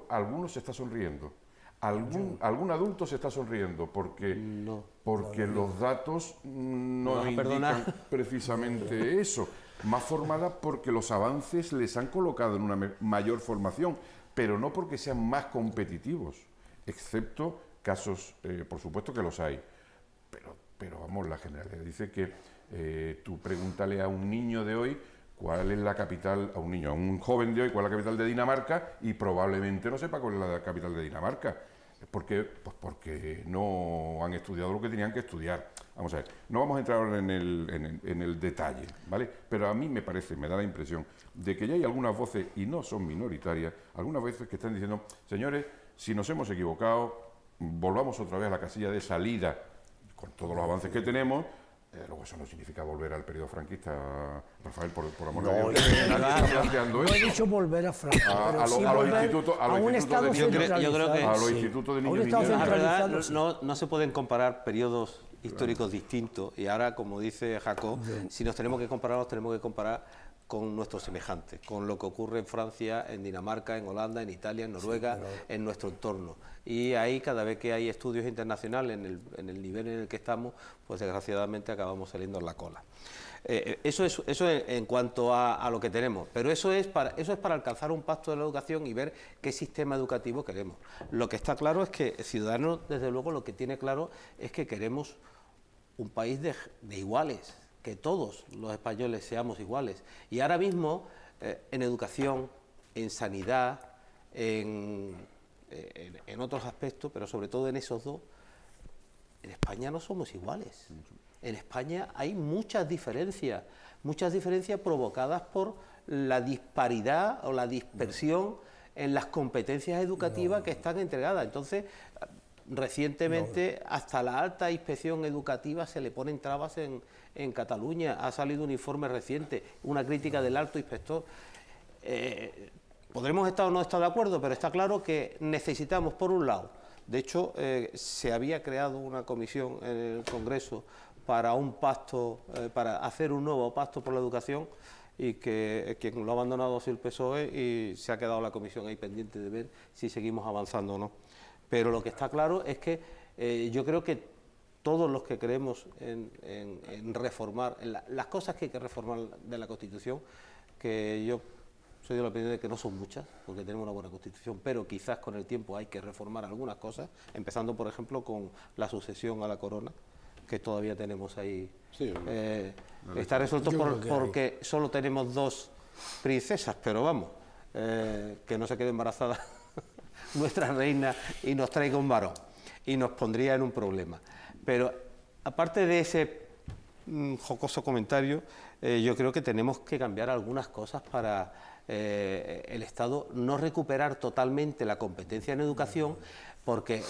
[SPEAKER 3] algunos se está sonriendo. Algún adulto se está sonriendo porque los datos no indican precisamente eso. Más formada porque los avances les han colocado en una mayor formación, pero no porque sean más competitivos, excepto casos, por supuesto que los hay. Pero vamos, la generalidad dice que tú pregúntale a un niño de hoy cuál es la capital a un niño, a un joven de hoy, cuál es la capital de Dinamarca, y probablemente no sepa cuál es la capital de Dinamarca. ¿Por qué? Pues porque no han estudiado lo que tenían que estudiar. Vamos a ver, no vamos a entrar ahora en el detalle, ¿vale? Pero a mí me parece, me da la impresión de que ya hay algunas voces, y no son minoritarias, algunas veces que están diciendo, señores, si nos hemos equivocado, volvamos otra vez a la casilla de salida, con todos los avances que tenemos. Luego eso no significa volver al periodo franquista, Rafael, por amor de Dios. Nadie está planteando
[SPEAKER 2] No he
[SPEAKER 3] eso.
[SPEAKER 2] dicho volver a Francia, pero sí
[SPEAKER 3] a los
[SPEAKER 2] volver
[SPEAKER 3] institutos,
[SPEAKER 2] a un estado
[SPEAKER 4] yo creo que-
[SPEAKER 2] centralizado.
[SPEAKER 3] a los institutos de
[SPEAKER 2] A un
[SPEAKER 3] niños y
[SPEAKER 2] estado
[SPEAKER 3] niñas.
[SPEAKER 4] La verdad,
[SPEAKER 2] centralizado,
[SPEAKER 4] no se pueden comparar periodos históricos distintos, y ahora, como dice Jacob, si nos tenemos que comparar, nos tenemos que comparar con nuestros semejantes, con lo que ocurre en Francia, en Dinamarca, en Holanda, en Italia, en Noruega, en nuestro entorno. Y ahí, cada vez que hay estudios internacionales en el nivel en el que estamos, pues desgraciadamente acabamos saliendo en la cola. Eso es en cuanto a lo que tenemos, pero eso es para alcanzar un pacto de la educación y ver qué sistema educativo queremos. Lo que está claro es que Ciudadanos, desde luego, lo que tiene claro es que queremos un país de iguales, que todos los españoles seamos iguales. Y ahora mismo, en educación, en sanidad, en otros aspectos, pero sobre todo en esos dos, en España no somos iguales. En España hay muchas diferencias provocadas por la disparidad o la dispersión en las competencias educativas que están entregadas. Entonces, recientemente, hasta la alta inspección educativa se le ponen trabas en Cataluña. Ha salido un informe reciente, una crítica del alto inspector. Podremos estar o no estar de acuerdo, pero está claro que necesitamos, por un lado, de hecho, se había creado una comisión en el Congreso para un pacto, para hacer un nuevo pacto por la educación, y que quien lo ha abandonado ha sido el PSOE, y se ha quedado la comisión ahí pendiente de ver si seguimos avanzando o no. Pero lo que está claro es que yo creo que todos los que creemos en reformar, las cosas que hay que reformar de la Constitución, que yo soy de la opinión de que no son muchas, porque tenemos una buena Constitución, pero quizás con el tiempo hay que reformar algunas cosas, empezando, por ejemplo, con la sucesión a la corona, que todavía tenemos ahí.
[SPEAKER 1] Sí,
[SPEAKER 4] Está resuelto porque solo tenemos 2 princesas, pero vamos, que no se quede embarazada nuestra reina y nos traiga un varón, y nos pondría en un problema. Pero aparte de ese jocoso comentario, yo creo que tenemos que cambiar algunas cosas para el Estado no recuperar totalmente la competencia en educación, porque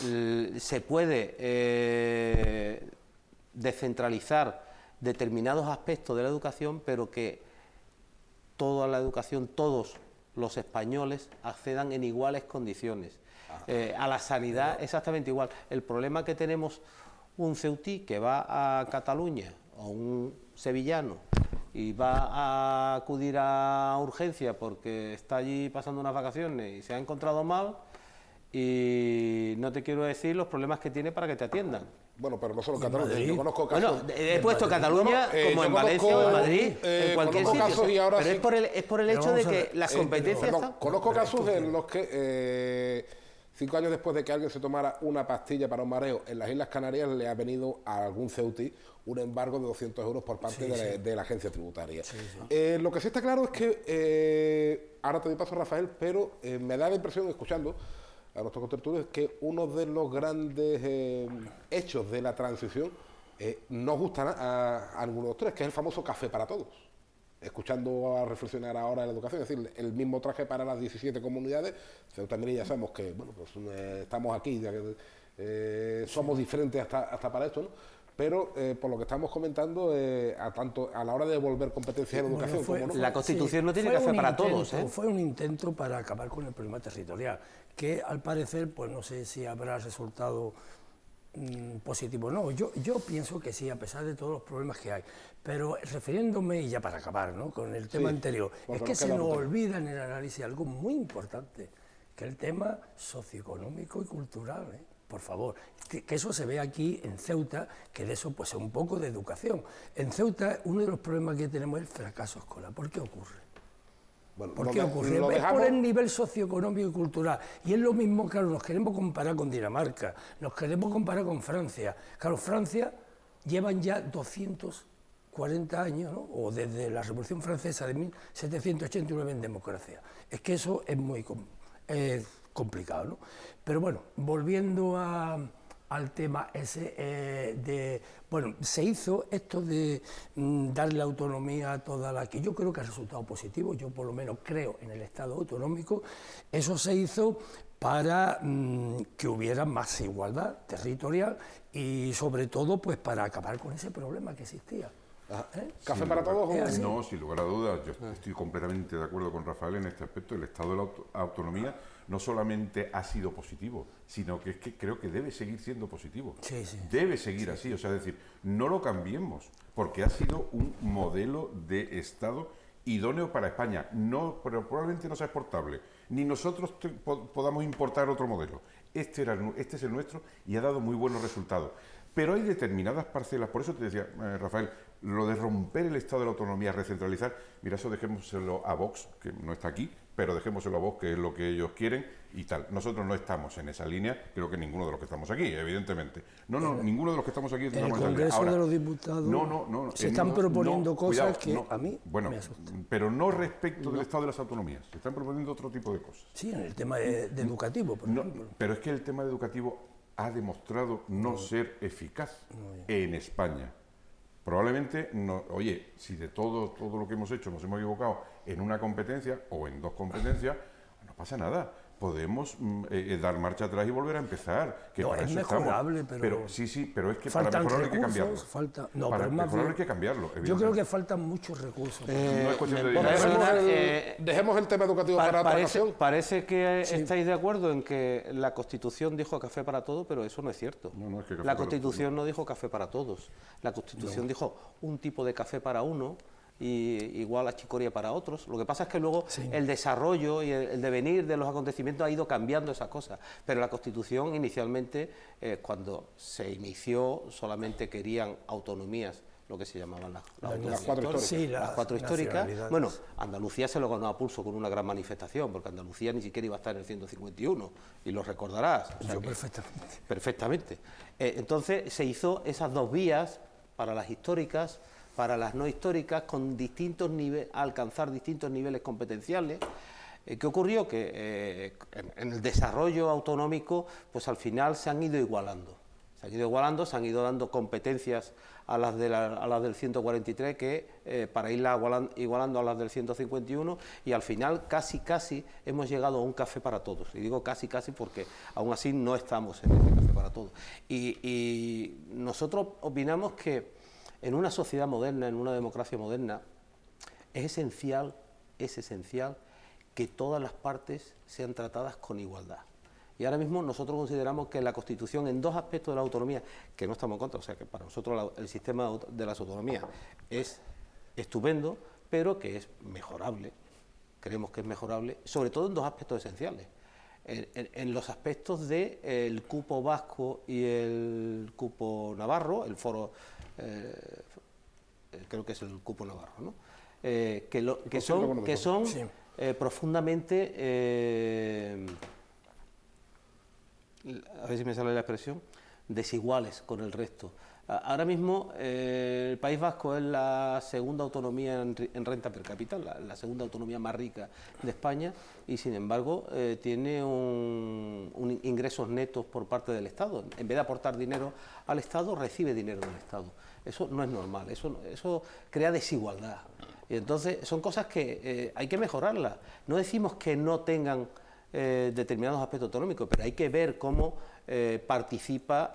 [SPEAKER 4] se puede descentralizar determinados aspectos de la educación, pero que toda la educación, todos los españoles accedan en iguales condiciones. A la sanidad exactamente igual. El problema que tenemos un ceutí que va a Cataluña, o un sevillano, y va a acudir a urgencia porque está allí pasando unas vacaciones y se ha encontrado mal, y no te quiero decir los problemas que tiene para que te atiendan.
[SPEAKER 1] Bueno, pero no solo Cataluña, yo conozco casos...
[SPEAKER 4] Bueno, he puesto Cataluña como en Valencia o en Madrid, en cualquier sitio. Pero es por el hecho de que las competencias están...
[SPEAKER 1] Conozco casos en los que 5 años después de que alguien se tomara una pastilla para un mareo en las Islas Canarias, le ha venido a algún ceutí un embargo de 200 euros por parte de la agencia tributaria. Lo que sí está claro es que, ahora te doy paso, Rafael, pero me da la impresión, escuchando a nuestros contertulios, que uno de los grandes hechos de la transición nos gustan a algunos de los tres, que es el famoso café para todos. Escuchando a reflexionar ahora en la educación, es decir, el mismo traje para las 17 comunidades. Ceuta y Melilla, ya sabemos que bueno, pues, estamos aquí, ya que somos diferentes hasta para esto, ¿no? Pero por lo que estamos comentando, tanto a la hora de devolver competencias en educación, como no.
[SPEAKER 4] La Constitución no tiene café para todos, ¿eh?
[SPEAKER 2] Fue un intento para acabar con el problema territorial, que al parecer, pues no sé si habrá resultado positivo o no. Yo pienso que sí, a pesar de todos los problemas que hay. Pero refiriéndome, y ya para acabar, ¿no?, con el tema anterior, es que se nos olvida en el análisis algo muy importante, que es el tema socioeconómico y cultural, ¿eh? Por favor, que eso se ve aquí en Ceuta, que de eso pues es un poco de educación. En Ceuta uno de los problemas que tenemos es el fracaso escolar. ¿Por qué ocurre?
[SPEAKER 1] Bueno,
[SPEAKER 2] ¿Por qué ocurre? Es por el nivel socioeconómico y cultural. Y es lo mismo, claro, nos queremos comparar con Dinamarca, nos queremos comparar con Francia. Claro, Francia llevan ya 240 40 años, ¿no? O desde la Revolución Francesa de 1789 en democracia. Es que eso es muy complicado, ¿no? Pero bueno, volviendo al tema ese bueno, se hizo esto de darle autonomía a toda la que yo creo que ha resultado positivo, yo por lo menos creo en el Estado autonómico. Eso se hizo para que hubiera más igualdad territorial y sobre todo pues para acabar con ese problema que existía.
[SPEAKER 1] ¿Café para todos?
[SPEAKER 3] No, sin lugar a dudas, yo estoy completamente de acuerdo con Rafael en este aspecto. El estado de la autonomía no solamente ha sido positivo, sino que es que creo que debe seguir siendo positivo.
[SPEAKER 2] Sí, sí.
[SPEAKER 3] Debe seguir así, o sea, es decir, no lo cambiemos, porque ha sido un modelo de Estado idóneo para España, no, pero probablemente no sea exportable, ni nosotros podamos importar otro modelo. Este es el nuestro y ha dado muy buenos resultados. Pero hay determinadas parcelas, por eso te decía, Rafael, lo de romper el estado de la autonomía, recentralizar, mira, eso dejémoselo a Vox, que no está aquí, pero dejémoselo a Vox, que es lo que ellos quieren y tal.Nosotros no estamos en esa línea, creo que ninguno de los que estamos aquí, evidentemente. No, ninguno de los que estamos aquí estamos
[SPEAKER 2] en el
[SPEAKER 3] esa línea.
[SPEAKER 2] Congreso de los Diputados se están proponiendo cosas que a mí me asustan.
[SPEAKER 3] Pero no respecto del estado de las autonomías, se están proponiendo otro tipo de cosas.
[SPEAKER 2] Sí, en el tema de educativo, por ejemplo.
[SPEAKER 3] Pero es que el tema educativo ha demostrado no ser eficaz en España. Probablemente, oye, si de todo lo que hemos hecho nos hemos equivocado en una competencia o en dos competencias, no pasa nada. Podemos dar marcha atrás y volver a empezar. Que
[SPEAKER 2] no,
[SPEAKER 3] para
[SPEAKER 2] es
[SPEAKER 3] eso
[SPEAKER 2] mejorable,
[SPEAKER 3] estamos.
[SPEAKER 2] pero...
[SPEAKER 3] Sí, pero es que
[SPEAKER 2] para
[SPEAKER 3] mejorarlo hay que cambiarlo.
[SPEAKER 2] Para
[SPEAKER 3] mejorarlo hay que cambiarlo.
[SPEAKER 2] Yo creo que faltan muchos recursos.
[SPEAKER 3] No es cuestión de dinero.
[SPEAKER 1] Dejemos el tema educativo para otra ocasión.
[SPEAKER 4] Parece que estáis de acuerdo en que la Constitución dijo café para todos, pero eso no es cierto.
[SPEAKER 3] No, es que
[SPEAKER 4] la Constitución no dijo café para todos. La Constitución dijo un tipo de café para uno y igual a chicoria para otros. Lo que pasa es que luego el desarrollo y el devenir de los acontecimientos ha ido cambiando esas cosas, pero la Constitución inicialmente, cuando se inició, solamente querían autonomías, lo que se llamaban las cuatro históricas. Bueno, Andalucía se lo ganó a pulso con una gran manifestación, porque Andalucía ni siquiera iba a estar en el 151, y lo recordarás. O sea,
[SPEAKER 2] yo
[SPEAKER 4] perfectamente. Entonces se hizo esas dos vías para las históricas, para las no históricas, con distintos niveles, alcanzar distintos niveles competenciales. ¿Qué ocurrió? Que en el desarrollo autonómico, pues al final se han ido igualando. Se han ido dando competencias a las del 143, que para irlas igualando a las del 151, y al final casi hemos llegado a un café para todos. Y digo casi porque aún así no estamos en ese café para todos. Y nosotros opinamos que en una sociedad moderna, en una democracia moderna, es esencial que todas las partes sean tratadas con igualdad. Y ahora mismo nosotros consideramos que la Constitución, en dos aspectos de la autonomía, que no estamos en contra, o sea que para nosotros el sistema de las autonomías es estupendo, pero que es mejorable, creemos que es mejorable, sobre todo en dos aspectos esenciales. En los aspectos del cupo vasco y el cupo navarro, el foro... creo que es el cupo navarro, ¿no? que son profundamente, a ver si me sale la expresión, desiguales con el resto. Ahora mismo el País Vasco es la segunda autonomía en renta per cápita, la segunda autonomía más rica de España, y sin embargo tiene un ingresos netos por parte del Estado. En vez de aportar dinero al Estado, recibe dinero del Estado. Eso no es normal, eso crea desigualdad. Y entonces son cosas que hay que mejorarlas. No decimos que no tengan determinados aspectos autonómicos, pero hay que ver cómo participa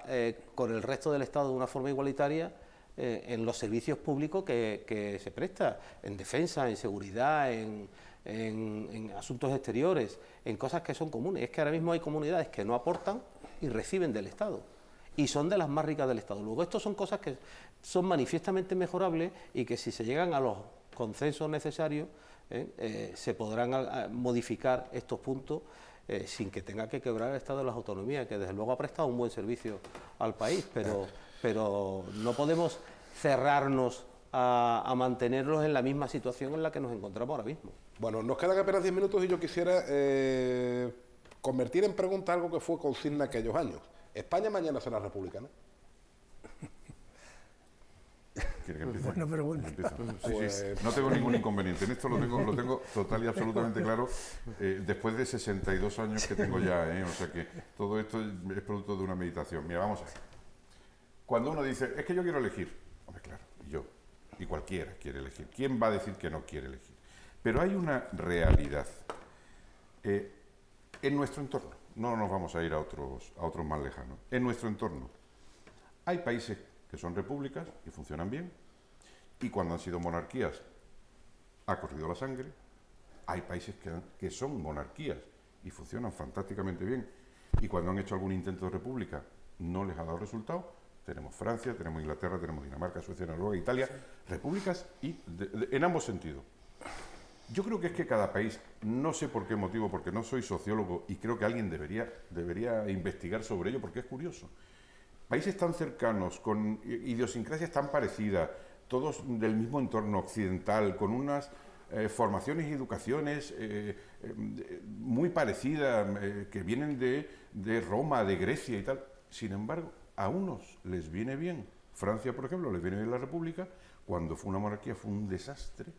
[SPEAKER 4] con el resto del Estado de una forma igualitaria en los servicios públicos que se presta, en defensa, en seguridad, en asuntos exteriores, en cosas que son comunes. Es que ahora mismo hay comunidades que no aportan y reciben del Estado, y son de las más ricas del Estado. Luego, estas son cosas que son manifiestamente mejorables y que si se llegan a los consensos necesarios, se podrán modificar estos puntos sin que tenga que quebrar el Estado de las autonomías, que desde luego ha prestado un buen servicio al país, pero no podemos cerrarnos a mantenerlos en la misma situación en la que nos encontramos ahora mismo.
[SPEAKER 1] Bueno, nos quedan apenas 10 minutos y yo quisiera convertir en pregunta algo que fue consigna aquellos años. ¿España mañana será republicana?
[SPEAKER 3] ¿Quiere que empiece?
[SPEAKER 2] Buena pregunta.
[SPEAKER 3] Empiezo. Sí,
[SPEAKER 1] Pues-
[SPEAKER 3] sí, no tengo ningún inconveniente. En esto lo tengo total y absolutamente claro después de 62 años que tengo ya. O sea que todo esto es producto de una meditación. Mira, vamos a ver. Cuando uno dice, es que yo quiero elegir, hombre, claro, yo, y cualquiera quiere elegir. ¿Quién va a decir que no quiere elegir? Pero hay una realidad en nuestro entorno. No nos vamos a ir a otros más lejanos. En nuestro entorno hay países que son repúblicas y funcionan bien, y cuando han sido monarquías ha corrido la sangre. Hay países que son monarquías y funcionan fantásticamente bien, y cuando han hecho algún intento de república no les ha dado resultado. Tenemos Francia, tenemos Inglaterra, tenemos Dinamarca, Suecia, Noruega, Italia, repúblicas y en ambos sentidos. Yo creo que es que cada país, no sé por qué motivo, porque no soy sociólogo y creo que alguien debería investigar sobre ello, porque es curioso. Países tan cercanos, con idiosincrasias tan parecidas, todos del mismo entorno occidental, con unas formaciones y educaciones muy parecidas, que vienen de Roma, de Grecia y tal. Sin embargo, a unos les viene bien. Francia, por ejemplo, les viene bien la República. Cuando fue una monarquía fue un desastre.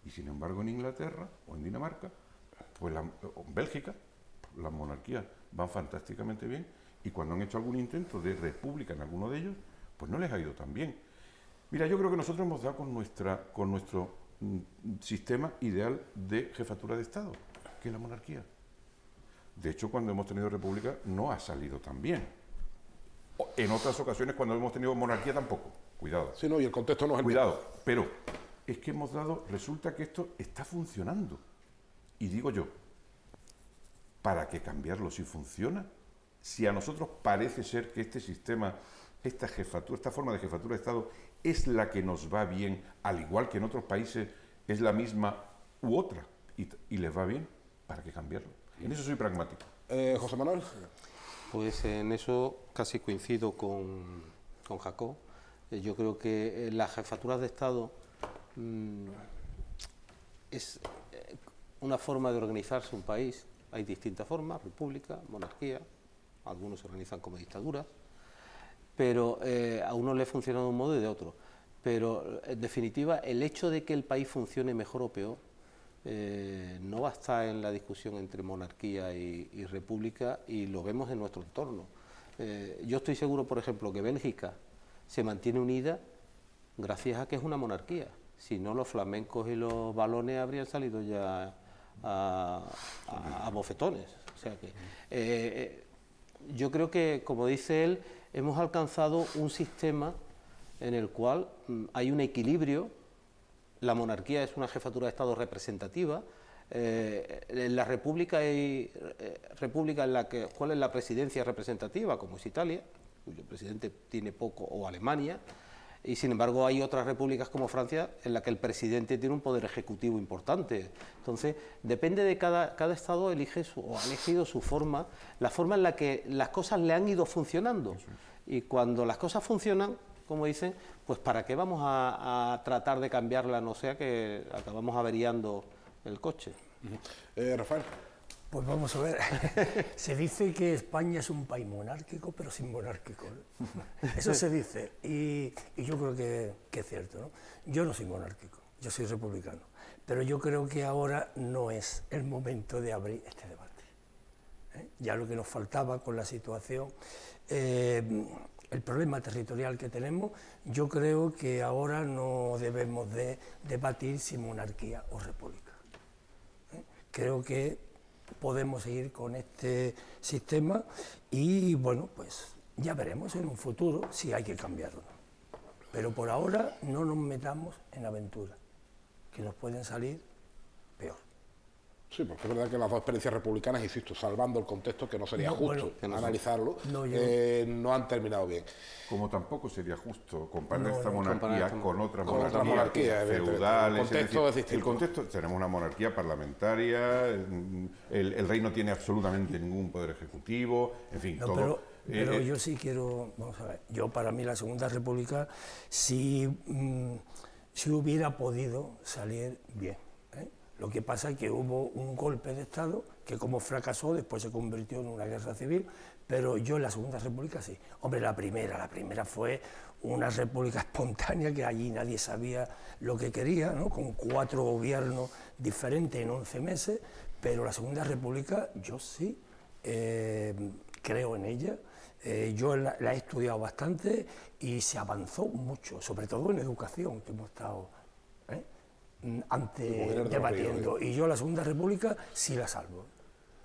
[SPEAKER 3] Y sin embargo, en Inglaterra o en Dinamarca, o en Bélgica, las monarquías van fantásticamente bien. Y cuando han hecho algún intento de república en alguno de ellos, pues no les ha ido tan bien. Mira, yo creo que nosotros hemos dado con nuestro sistema ideal de jefatura de Estado, que es la monarquía. De hecho, cuando hemos tenido república no ha salido tan bien. En otras ocasiones, cuando hemos tenido monarquía, tampoco. Cuidado.
[SPEAKER 1] Sí, no, y el contexto no es el
[SPEAKER 3] Cuidado. Pero es que resulta que esto está funcionando. Y digo yo, ¿para qué cambiarlo si funciona? Si a nosotros parece ser que este sistema, esta forma de jefatura de Estado es la que nos va bien, al igual que en otros países es la misma u otra, y les va bien, ¿para qué cambiarlo? En eso soy pragmático.
[SPEAKER 1] José Manuel.
[SPEAKER 4] Pues en eso casi coincido con Jacob. Yo creo que las jefaturas de Estado es una forma de organizarse un país. Hay distintas formas, república, monarquía, algunos se organizan como dictaduras, pero a uno le funciona de un modo y de otro. Pero en definitiva, el hecho de que el país funcione mejor o peor no va a estar en la discusión entre monarquía y república, y lo vemos en nuestro entorno. Yo estoy seguro, por ejemplo, que Bélgica se mantiene unida gracias a que es una monarquía. Si no, los flamencos y los valones habrían salido ya a bofetones. O sea que yo creo que, como dice él, hemos alcanzado un sistema en el cual hay un equilibrio. La monarquía es una jefatura de Estado representativa. En la república hay república en la cual es la presidencia representativa, como es Italia, cuyo presidente tiene poco, o Alemania, y sin embargo hay otras repúblicas como Francia en la que el presidente tiene un poder ejecutivo importante. Entonces, depende de cada Estado elige o ha elegido su forma, la forma en la que las cosas le han ido funcionando. Y cuando las cosas funcionan, como dicen, pues ¿para qué vamos a tratar de cambiarla? No sea que acabamos averiando el coche.
[SPEAKER 1] Rafael.
[SPEAKER 2] Pues vamos a ver, se dice que España es un país monárquico, pero sin monárquico, ¿no? Eso se dice, y yo creo que es cierto, ¿no? Yo no soy monárquico, yo soy republicano, pero yo creo que ahora no es el momento de abrir este debate. Ya lo que nos faltaba con la situación, el problema territorial que tenemos, yo creo que ahora no debemos de debatir si monarquía o república. Creo que podemos seguir con este sistema y, bueno, pues ya veremos en un futuro si hay que cambiarlo. Pero por ahora no nos metamos en aventuras, que nos pueden salir peor.
[SPEAKER 1] Sí, porque es verdad que las dos experiencias republicanas, insisto, salvando el contexto, que no sería justo analizarlo, no han terminado bien.
[SPEAKER 3] Como tampoco sería justo comparar esta monarquía con otras monarquías
[SPEAKER 1] monarquía,
[SPEAKER 3] feudales.
[SPEAKER 1] El contexto es distinto.
[SPEAKER 3] El contexto, tenemos una monarquía parlamentaria, el rey no tiene absolutamente ningún poder ejecutivo, en fin, todo.
[SPEAKER 2] Pero yo sí quiero, vamos a ver, yo para mí la Segunda República sí hubiera podido salir bien. Lo que pasa es que hubo un golpe de Estado que, como fracasó, después se convirtió en una guerra civil, pero yo en la Segunda República sí. Hombre, la primera fue una república espontánea que allí nadie sabía lo que quería, ¿no? Con 4 gobiernos diferentes en 11 meses, pero la Segunda República yo sí creo en ella. Yo la he estudiado bastante y se avanzó mucho, sobre todo en educación, que hemos estado antes debatiendo. Y yo la Segunda República sí la salvo.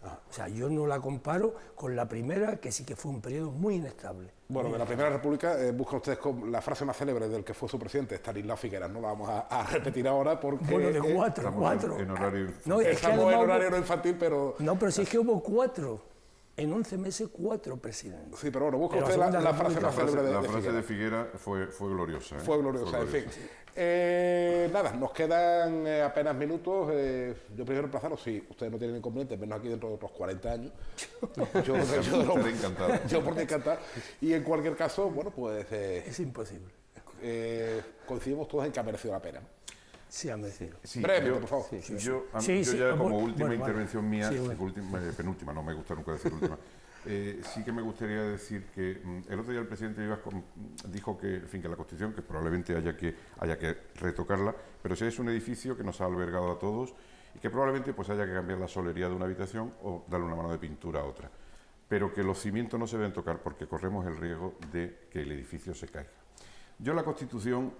[SPEAKER 2] O sea, yo no la comparo con la primera, que sí que fue un periodo muy inestable.
[SPEAKER 1] Bueno, de la Primera República buscan ustedes con la frase más célebre del que fue su presidente, Estanislao Figueras. No la vamos a repetir ahora porque...
[SPEAKER 2] Bueno, de cuatro.
[SPEAKER 3] En horario...
[SPEAKER 2] No, es que
[SPEAKER 1] estamos en horario no infantil, pero...
[SPEAKER 2] No, pero sí es que hubo 4. En 11 meses, 4 presidentes.
[SPEAKER 1] Sí, pero bueno, busca usted la frase más célebre de
[SPEAKER 3] La frase
[SPEAKER 1] Figueras.
[SPEAKER 3] de Figueras fue gloriosa.
[SPEAKER 1] Fue gloriosa, en fin. Nada, nos quedan apenas minutos. Yo prefiero emplazaros, si ustedes no tienen inconvenientes, menos aquí dentro de otros 40 años. Yo
[SPEAKER 3] estaré encantado.
[SPEAKER 1] Yo porque encantado. Y en cualquier caso, bueno, pues...
[SPEAKER 2] es imposible.
[SPEAKER 1] Coincidimos todos en que ha merecido la pena.
[SPEAKER 2] Sí, ha merecido.
[SPEAKER 3] Sí,
[SPEAKER 1] brevemente, por favor.
[SPEAKER 3] Yo ya como última intervención mía,
[SPEAKER 2] sí, bueno.
[SPEAKER 3] penúltima, no me gusta nunca decir última, sí que me gustaría decir que el otro día el presidente Vivas dijo que, en fin, que la Constitución, que probablemente haya que retocarla, pero si es un edificio que nos ha albergado a todos y que probablemente pues haya que cambiar la solería de una habitación o darle una mano de pintura a otra, pero que los cimientos no se deben tocar porque corremos el riesgo de que el edificio se caiga. Yo la Constitución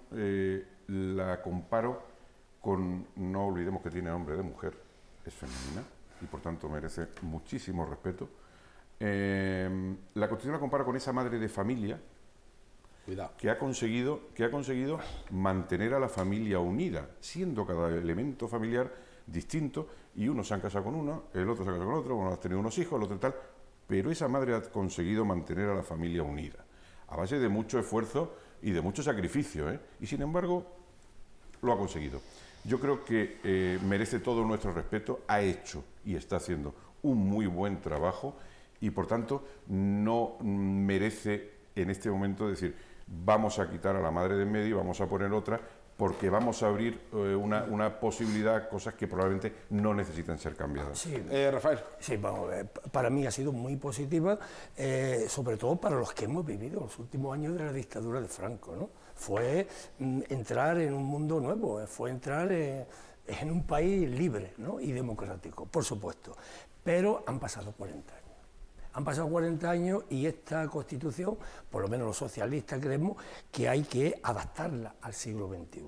[SPEAKER 3] la comparo con, no olvidemos que tiene nombre de mujer, es femenina y por tanto merece muchísimo respeto. La Constitución la compara con esa madre de familia que ha conseguido mantener a la familia unida, siendo cada elemento familiar distinto, y unos se han casado con uno, el otro se ha casado con otro, uno ha tenido unos hijos, el otro tal, pero esa madre ha conseguido mantener a la familia unida, a base de mucho esfuerzo y de mucho sacrificio, y sin embargo lo ha conseguido. Yo creo que merece todo nuestro respeto, ha hecho y está haciendo un muy buen trabajo y por tanto no merece en este momento decir vamos a quitar a la madre de en medio y vamos a poner otra porque vamos a abrir una posibilidad, cosas que probablemente no necesitan ser cambiadas.
[SPEAKER 2] Sí,
[SPEAKER 1] Rafael.
[SPEAKER 2] Sí, vamos, para mí ha sido muy positiva, sobre todo para los que hemos vivido los últimos años de la dictadura de Franco, ¿no? Fue entrar en un mundo nuevo, fue entrar en un país libre, ¿no? Y democrático, por supuesto. Pero han pasado 40 años. Han pasado 40 años y esta Constitución, por lo menos los socialistas creemos que hay que adaptarla al siglo XXI.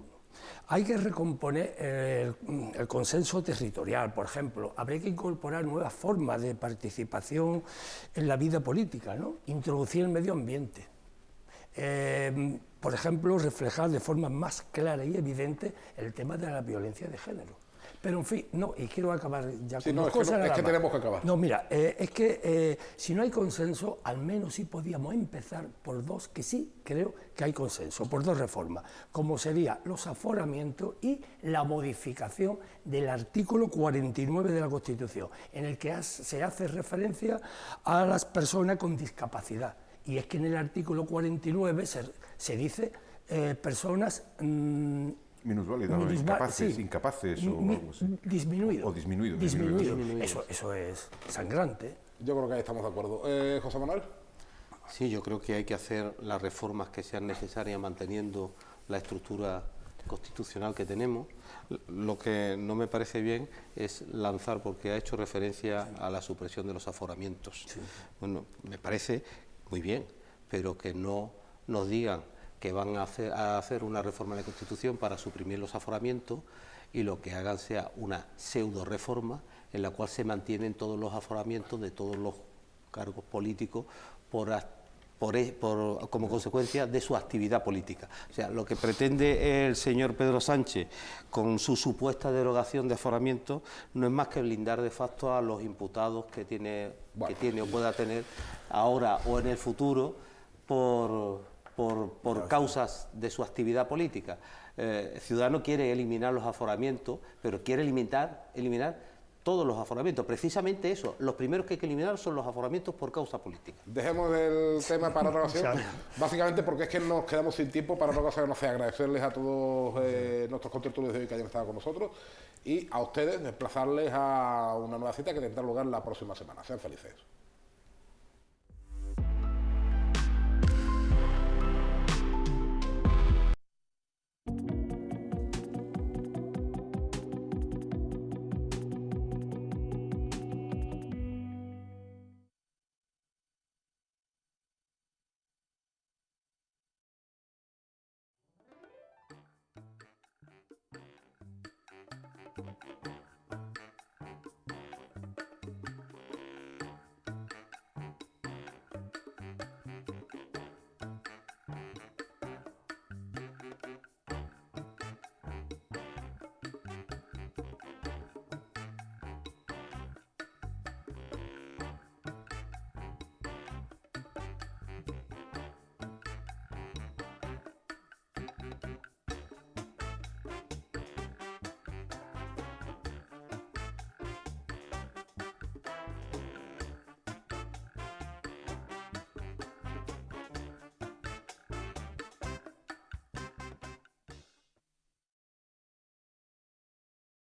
[SPEAKER 2] Hay que recomponer el consenso territorial, por ejemplo. Habría que incorporar nuevas formas de participación en la vida política, ¿no? Introducir el medio ambiente. Por ejemplo, reflejar de forma más clara y evidente el tema de la violencia de género. Pero en fin, no, y quiero acabar ya con dos cosas.
[SPEAKER 1] Es que tenemos que acabar.
[SPEAKER 2] No, mira, es que si no hay consenso, al menos sí podíamos empezar por dos, que sí creo que hay consenso, por dos reformas, como sería los aforamientos y la modificación del artículo 49 de la Constitución, en el que se hace referencia a las personas con discapacidad. Y es que en el artículo 49 se dice personas...
[SPEAKER 3] minusválidas,
[SPEAKER 2] sí,
[SPEAKER 3] incapaces o algo así.
[SPEAKER 2] Disminuido.
[SPEAKER 3] O disminuido.
[SPEAKER 2] Eso es sangrante.
[SPEAKER 1] Yo creo que ahí estamos de acuerdo. José Manuel.
[SPEAKER 4] Sí, yo creo que hay que hacer las reformas que sean necesarias manteniendo la estructura constitucional que tenemos. Lo que no me parece bien es lanzar, porque ha hecho referencia a la supresión de los aforamientos. Sí. Bueno, me parece muy bien, pero que no nos digan que van a hacer una reforma de la Constitución para suprimir los aforamientos y lo que hagan sea una pseudo reforma en la cual se mantienen todos los aforamientos de todos los cargos políticos como consecuencia de su actividad política. O sea, lo que pretende el señor Pedro Sánchez con su supuesta derogación de aforamientos no es más que blindar de facto a los imputados que tiene o pueda tener ahora o en el futuro por causas de su actividad política. Ciudadanos quiere eliminar los aforamientos, pero quiere eliminar todos los aforamientos. Precisamente eso, los primeros que hay que eliminar son los aforamientos por causa política.
[SPEAKER 1] Dejemos el tema para otra ocasión, básicamente porque es que nos quedamos sin tiempo para otra cosa que no sea agradecerles a todos nuestros contertulios de hoy que hayan estado con nosotros y a ustedes desplazarles a una nueva cita que tendrá lugar la próxima semana. Sean felices. Gracias.